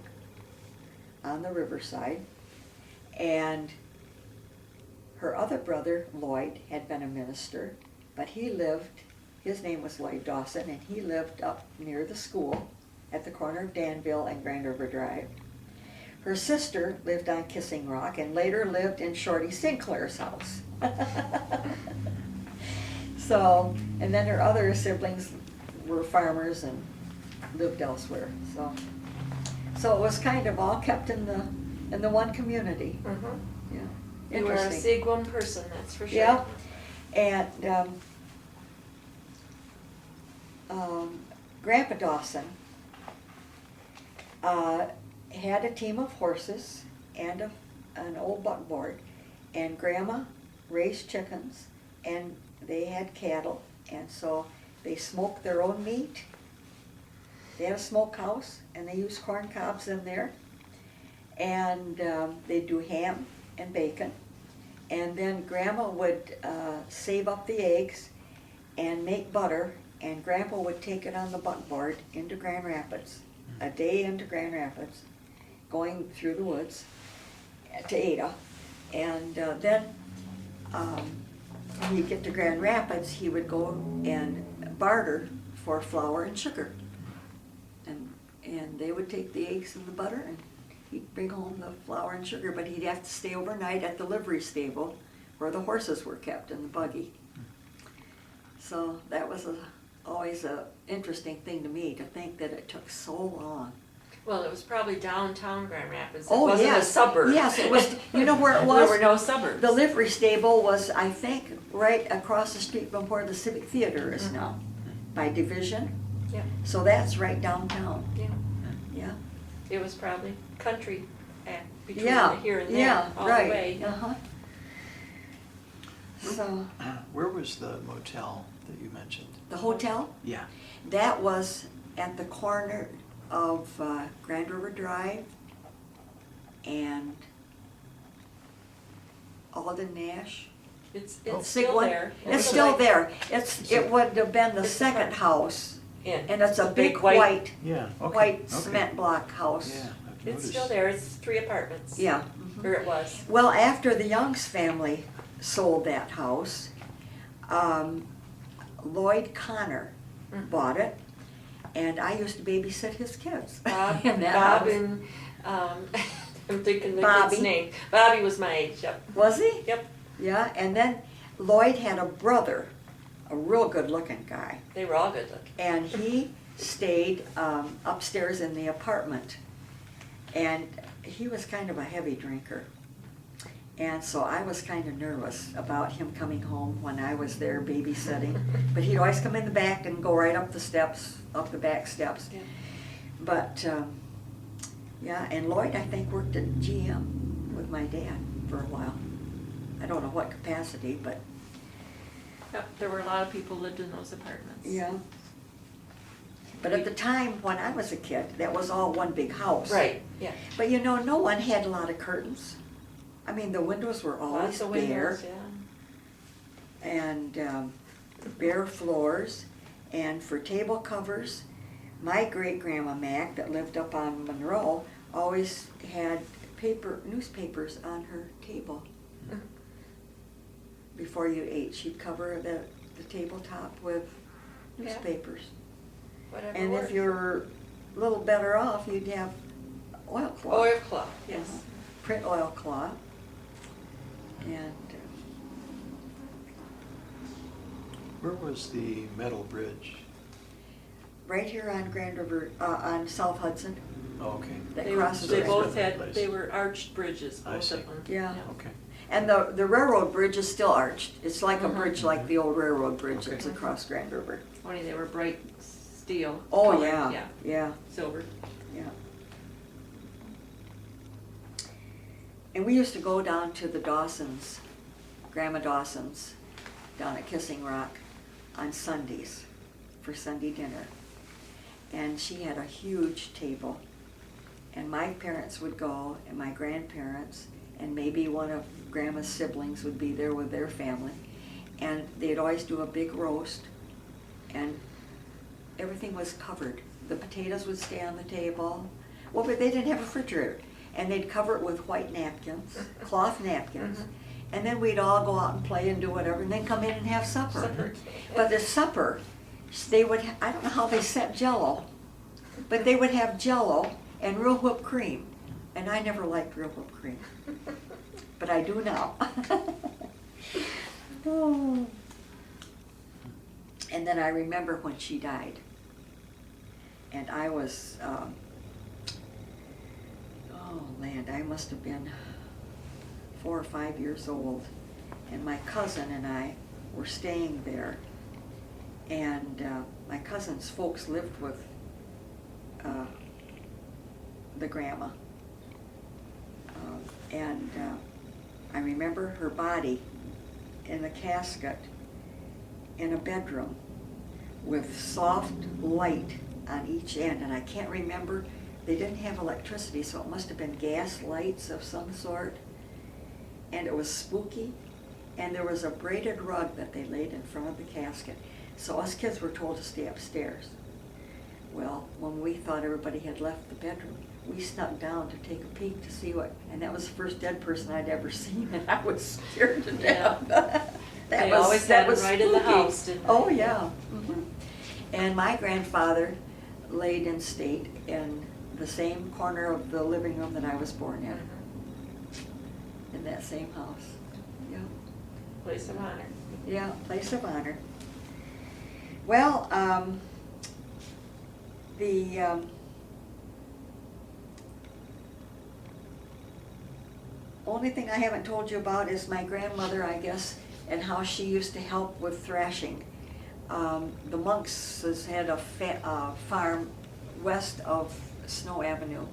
on the riverside. And her other brother, Lloyd, had been a minister, but he lived, his name was Lloyd Dawson, and he lived up near the school at the corner of Danville and Grand River Drive. Her sister lived on Kissing Rock and later lived in Shorty Sinclair's house. So, and then her other siblings were farmers and lived elsewhere. So it was kind of all kept in the one community. Mm-hmm. Yeah. You were a Interesting. Sigwin person, that's for sure. Yeah. And Grandpa Dawson had a team of horses and an old buckboard, and Grandma raised chickens, and they had cattle, and so they smoked their own meat. They had a smokehouse, and they used corn cobs in there, and they do ham and bacon. And then Grandma would save up the eggs and make butter, and Grandpa would take it on the buckboard into Grand Rapids, a day into Grand Rapids, going through the woods to Ada. And then when you get to Grand Rapids, he would go and barter for flour and sugar. And they would take the eggs and the butter, and he'd bring home the flour and sugar, but he'd have to stay overnight at the livery stable where the horses were kept in the buggy. So that was always an interesting thing to me, to think that it took so long. Well, it was probably downtown Grand Rapids. It Oh, wasn't yes. a suburb. Yes, it was. You know where it was? There were no suburbs. The livery stable was, I think, right across the street from where the Civic Theater is now, by Division. Yeah. So that's right downtown. Yeah. Yeah. It was probably country between Yeah, the here and there, yeah, all the right. way. Uh-huh. So, Where was the motel that you mentioned? the hotel, Yeah. that was at the corner of Grand River Drive and Alden Nash. It's Oh. still Sigwin. there. It's a still white- there. It would have been the It's a second front. house, Yeah. and it's a a big big white- white, Yeah, okay. white okay. cement block house. Yeah, I've It's noticed. still there, it's 3 apartments. Yeah. Or it was. Well, after the Youngs family sold that house, Lloyd Connor Mhm. bought it, and I used to babysit his kids Bob, in that Bob house. and, I'm thinking the Bobby. kid's name. Bobby was my age, yep. Was he? Yep, Yeah, and then Lloyd had a brother, a real good-looking guy, they were all good looking. and he stayed upstairs in the apartment. And he was kind of a heavy drinker. And so I was kind of nervous about him coming home when I was there babysitting. But he'd always come in the back and go right up the steps, up the back steps. Yeah. But, yeah, and Lloyd, I think, worked at GM with my dad for a while. I don't know what capacity, but, Yep, there were a lot of people lived in those apartments. yeah. But at the time, when I was a kid, that was all one big house. Right, yeah. But you know, no one had a lot of curtains. I mean, the windows were always Lots of bare, windows, yeah. and bare floors. And for table covers, my great-grandma Mac, that lived up on Monroe, always had newspapers on her table. Mhm. Before you ate, she'd cover the tabletop with Yeah. newspapers. Whatever And if worked. you're a little better off, you'd have oilcloth. Oilcloth, yes. Uh-huh. Print oilcloth. And Where was the metal bridge? right here on Grand River, on South Hudson, Oh, okay. that They crosses. they the both river. had, they were arched bridges, I both see. of them. Yeah. Okay. And the railroad bridge is still arched. It's like a Mhm. bridge like the old railroad bridge that's Okay. across Grand River. Only they were bright steel. Oh, colored, yeah, yeah, Silver. yeah. And we used to go down to the Dawsons, Grandma Dawson's, down at Kissing Rock on Sundays for Sunday dinner. And she had a huge table. And my parents would go, and my grandparents, and maybe one of Grandma's siblings would be there with their family. And they'd always do a big roast, and everything was covered. The potatoes would stay on the table. Well, but they didn't have a refrigerator. And they'd cover it with white napkins, cloth napkins. Mhm. And then we'd all go out and play and do whatever, and then come in and have supper. Supper. But the supper, they would, I don't know how they set Jell-O, but they would have Jell-O and real whipped cream. And I never liked real whipped cream, but I do now. Oh. And then I remember when she died. And I was, oh land, I must have been 4 or 5 years old. And my cousin and I were staying there. And my cousin's folks lived with the grandma. And I remember her body in a casket in a bedroom with soft light on each end. And I can't remember, they didn't have electricity, so it must have been gas lights of some sort. And it was spooky. And there was a braided rug that they laid in front of the casket. So us kids were told to stay upstairs. Well, when we thought everybody had left the bedroom, we snuck down to take a peek to see what, and that was the first dead person I'd ever seen, and I was scared to death. They always had them right in the spooky. house, didn't they? Oh, yeah. Mhm. And my grandfather laid in state in the same corner of the living room that I was born in that same house. Yeah. Place of honor. Yeah, place of honor. Well, the only thing I haven't told you about is my grandmother, I guess, and how she used to help with thrashing. The Monks has had a farm west of Snow Avenue.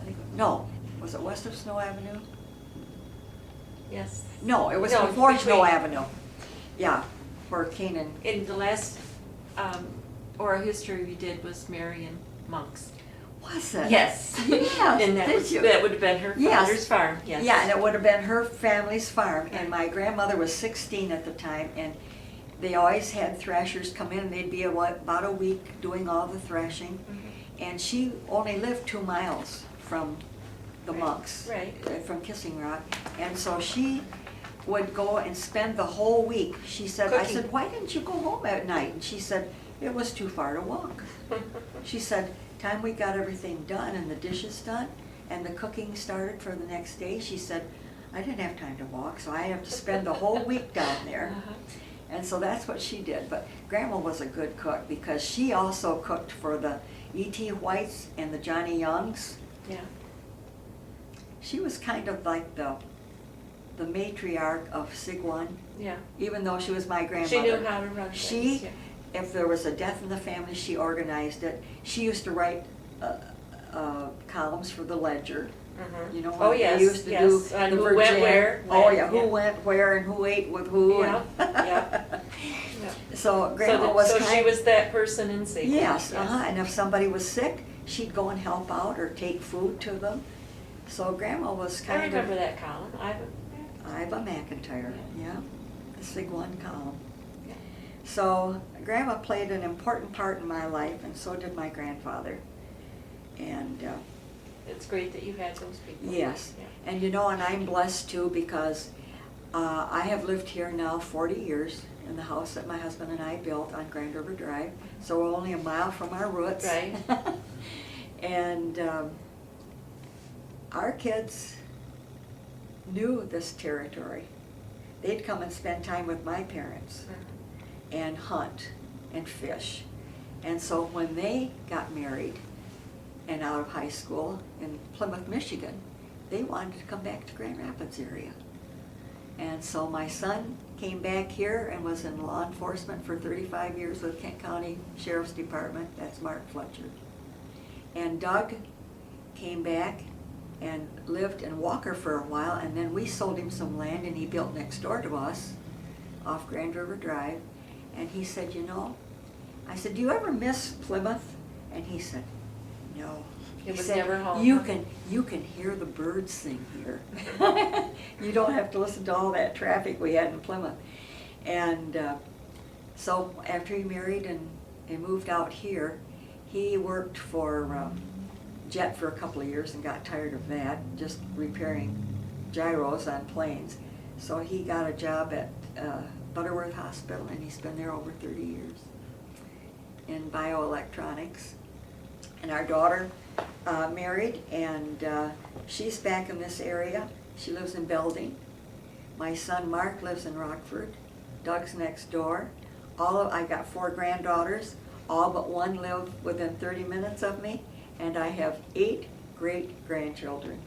I think, no, was it west of Snow Avenue? Yes. No, it was No, before Snow between. Avenue. Yeah, where Canaan, In the last oral history we did was Marion Monk's. was it? Yes. Yes, And that did you? would have been her Yes. father's farm, yes. Yeah, and it would have been her family's farm, and Right. my grandmother was 16 at the time, and they always had threshers come in, and they'd be about a week doing all the threshing. Mhm. And she only lived 2 miles from the Right. monks. Right. From Kissing Rock. And so she would go and spend the whole week. She said, I Cooking. said, why didn't you go home at night? And she said, it was too far to walk. She said, time we got everything done and the dishes done and the cooking started for the next day, she said, I didn't have time to walk, so I have to spend the whole week down there. Uh-huh. And so that's what she did. But Grandma was a good cook because she also cooked for the E.T. Whites and the Johnny Youngs. Yeah. She was kind of like the matriarch of Sigwan, Yeah. even though she was my grandmother. She knew how to run things. She, yeah. if there was a death in the family, she organized it. She used to write columns for the Ledger. Mhm. You know, Oh, when yes, they used to yes. do And the who went Virgin. where, Oh, when, yeah, who yeah. went where and who ate with who. Yeah, and- yeah. Yeah. So Grandma was So kind she was that person in Sigmund. Yes, and if somebody was sick, she'd go and help out or take food to them. So Grandma was I kind of. remember that column. Iva McIntyre, yeah, the Sigwan column. Yeah. So Grandma played an important part in my life, and so did my grandfather. And It's great that you had those people. yes, Yeah. and you know, and I'm blessed too because I have lived here now 40 years in the house that my husband and I built on Grand River Drive. So we're only a mile from our roots. Right. And our kids knew this territory. They'd come and spend time with my parents Mhm. and hunt and fish. And so when they got married and out of high school in Plymouth, Michigan, they wanted to come back to Grand Rapids area. And so my son came back here and was in law enforcement for 35 years with Kent County Sheriff's Department. That's Mark Fletcher. And Doug came back and lived in Walker for a while, and then we sold him some land and he built next door to us off Grand River Drive. And he said, you know, I said, do you ever miss Plymouth? And he said, no. It He was said, never home. You can hear the birds sing here. You don't have to listen to all that traffic we had in Plymouth. And so after he married and moved out here, he worked for Jet for a couple of years and got tired of that, just repairing gyros on planes. So he got a job at Butterworth Hospital, and he's been there over 30 years in bioelectronics. And our daughter married, and she's back in this area. She lives in Belding. My son Mark lives in Rockford. Doug's next door. I got 4 granddaughters. All but one live within 30 minutes of me, and I have 8 great-grandchildren.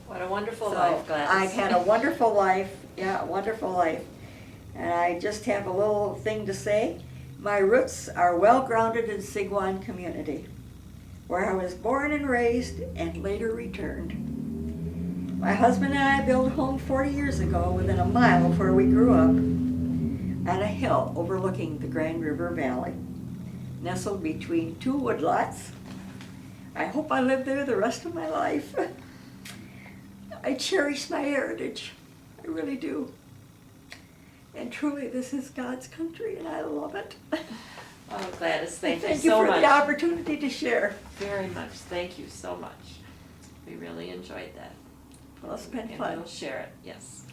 What a wonderful So life, Gladys. I've had a wonderful life, yeah, a wonderful life. And I just have a little thing to say. My roots are well grounded in Sigwan community, where I was born and raised and later returned. My husband and I built a home 40 years ago within a mile of where we grew up, on a hill overlooking the Grand River Valley, nestled between 2 woodlots. I hope I live there the rest of my life. I cherish my heritage, I really do. And truly, this is God's country, and I love it. Oh, Gladys, thank you Thank you so for much. the opportunity to share. Very much. Thank you so much. We really enjoyed that. Well, it's been And fun. we'll share it, yes.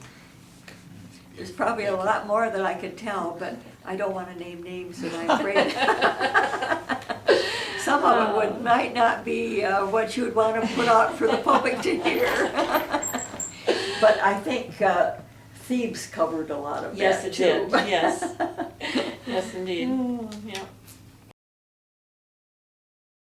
There's probably a lot more that I could tell, but I don't want to name names, and I'm afraid some of it might not be what you would want to put out for the public to hear. But I think Thebes covered a lot of Yes, that it too. did. Yes. Yes, indeed. Yeah.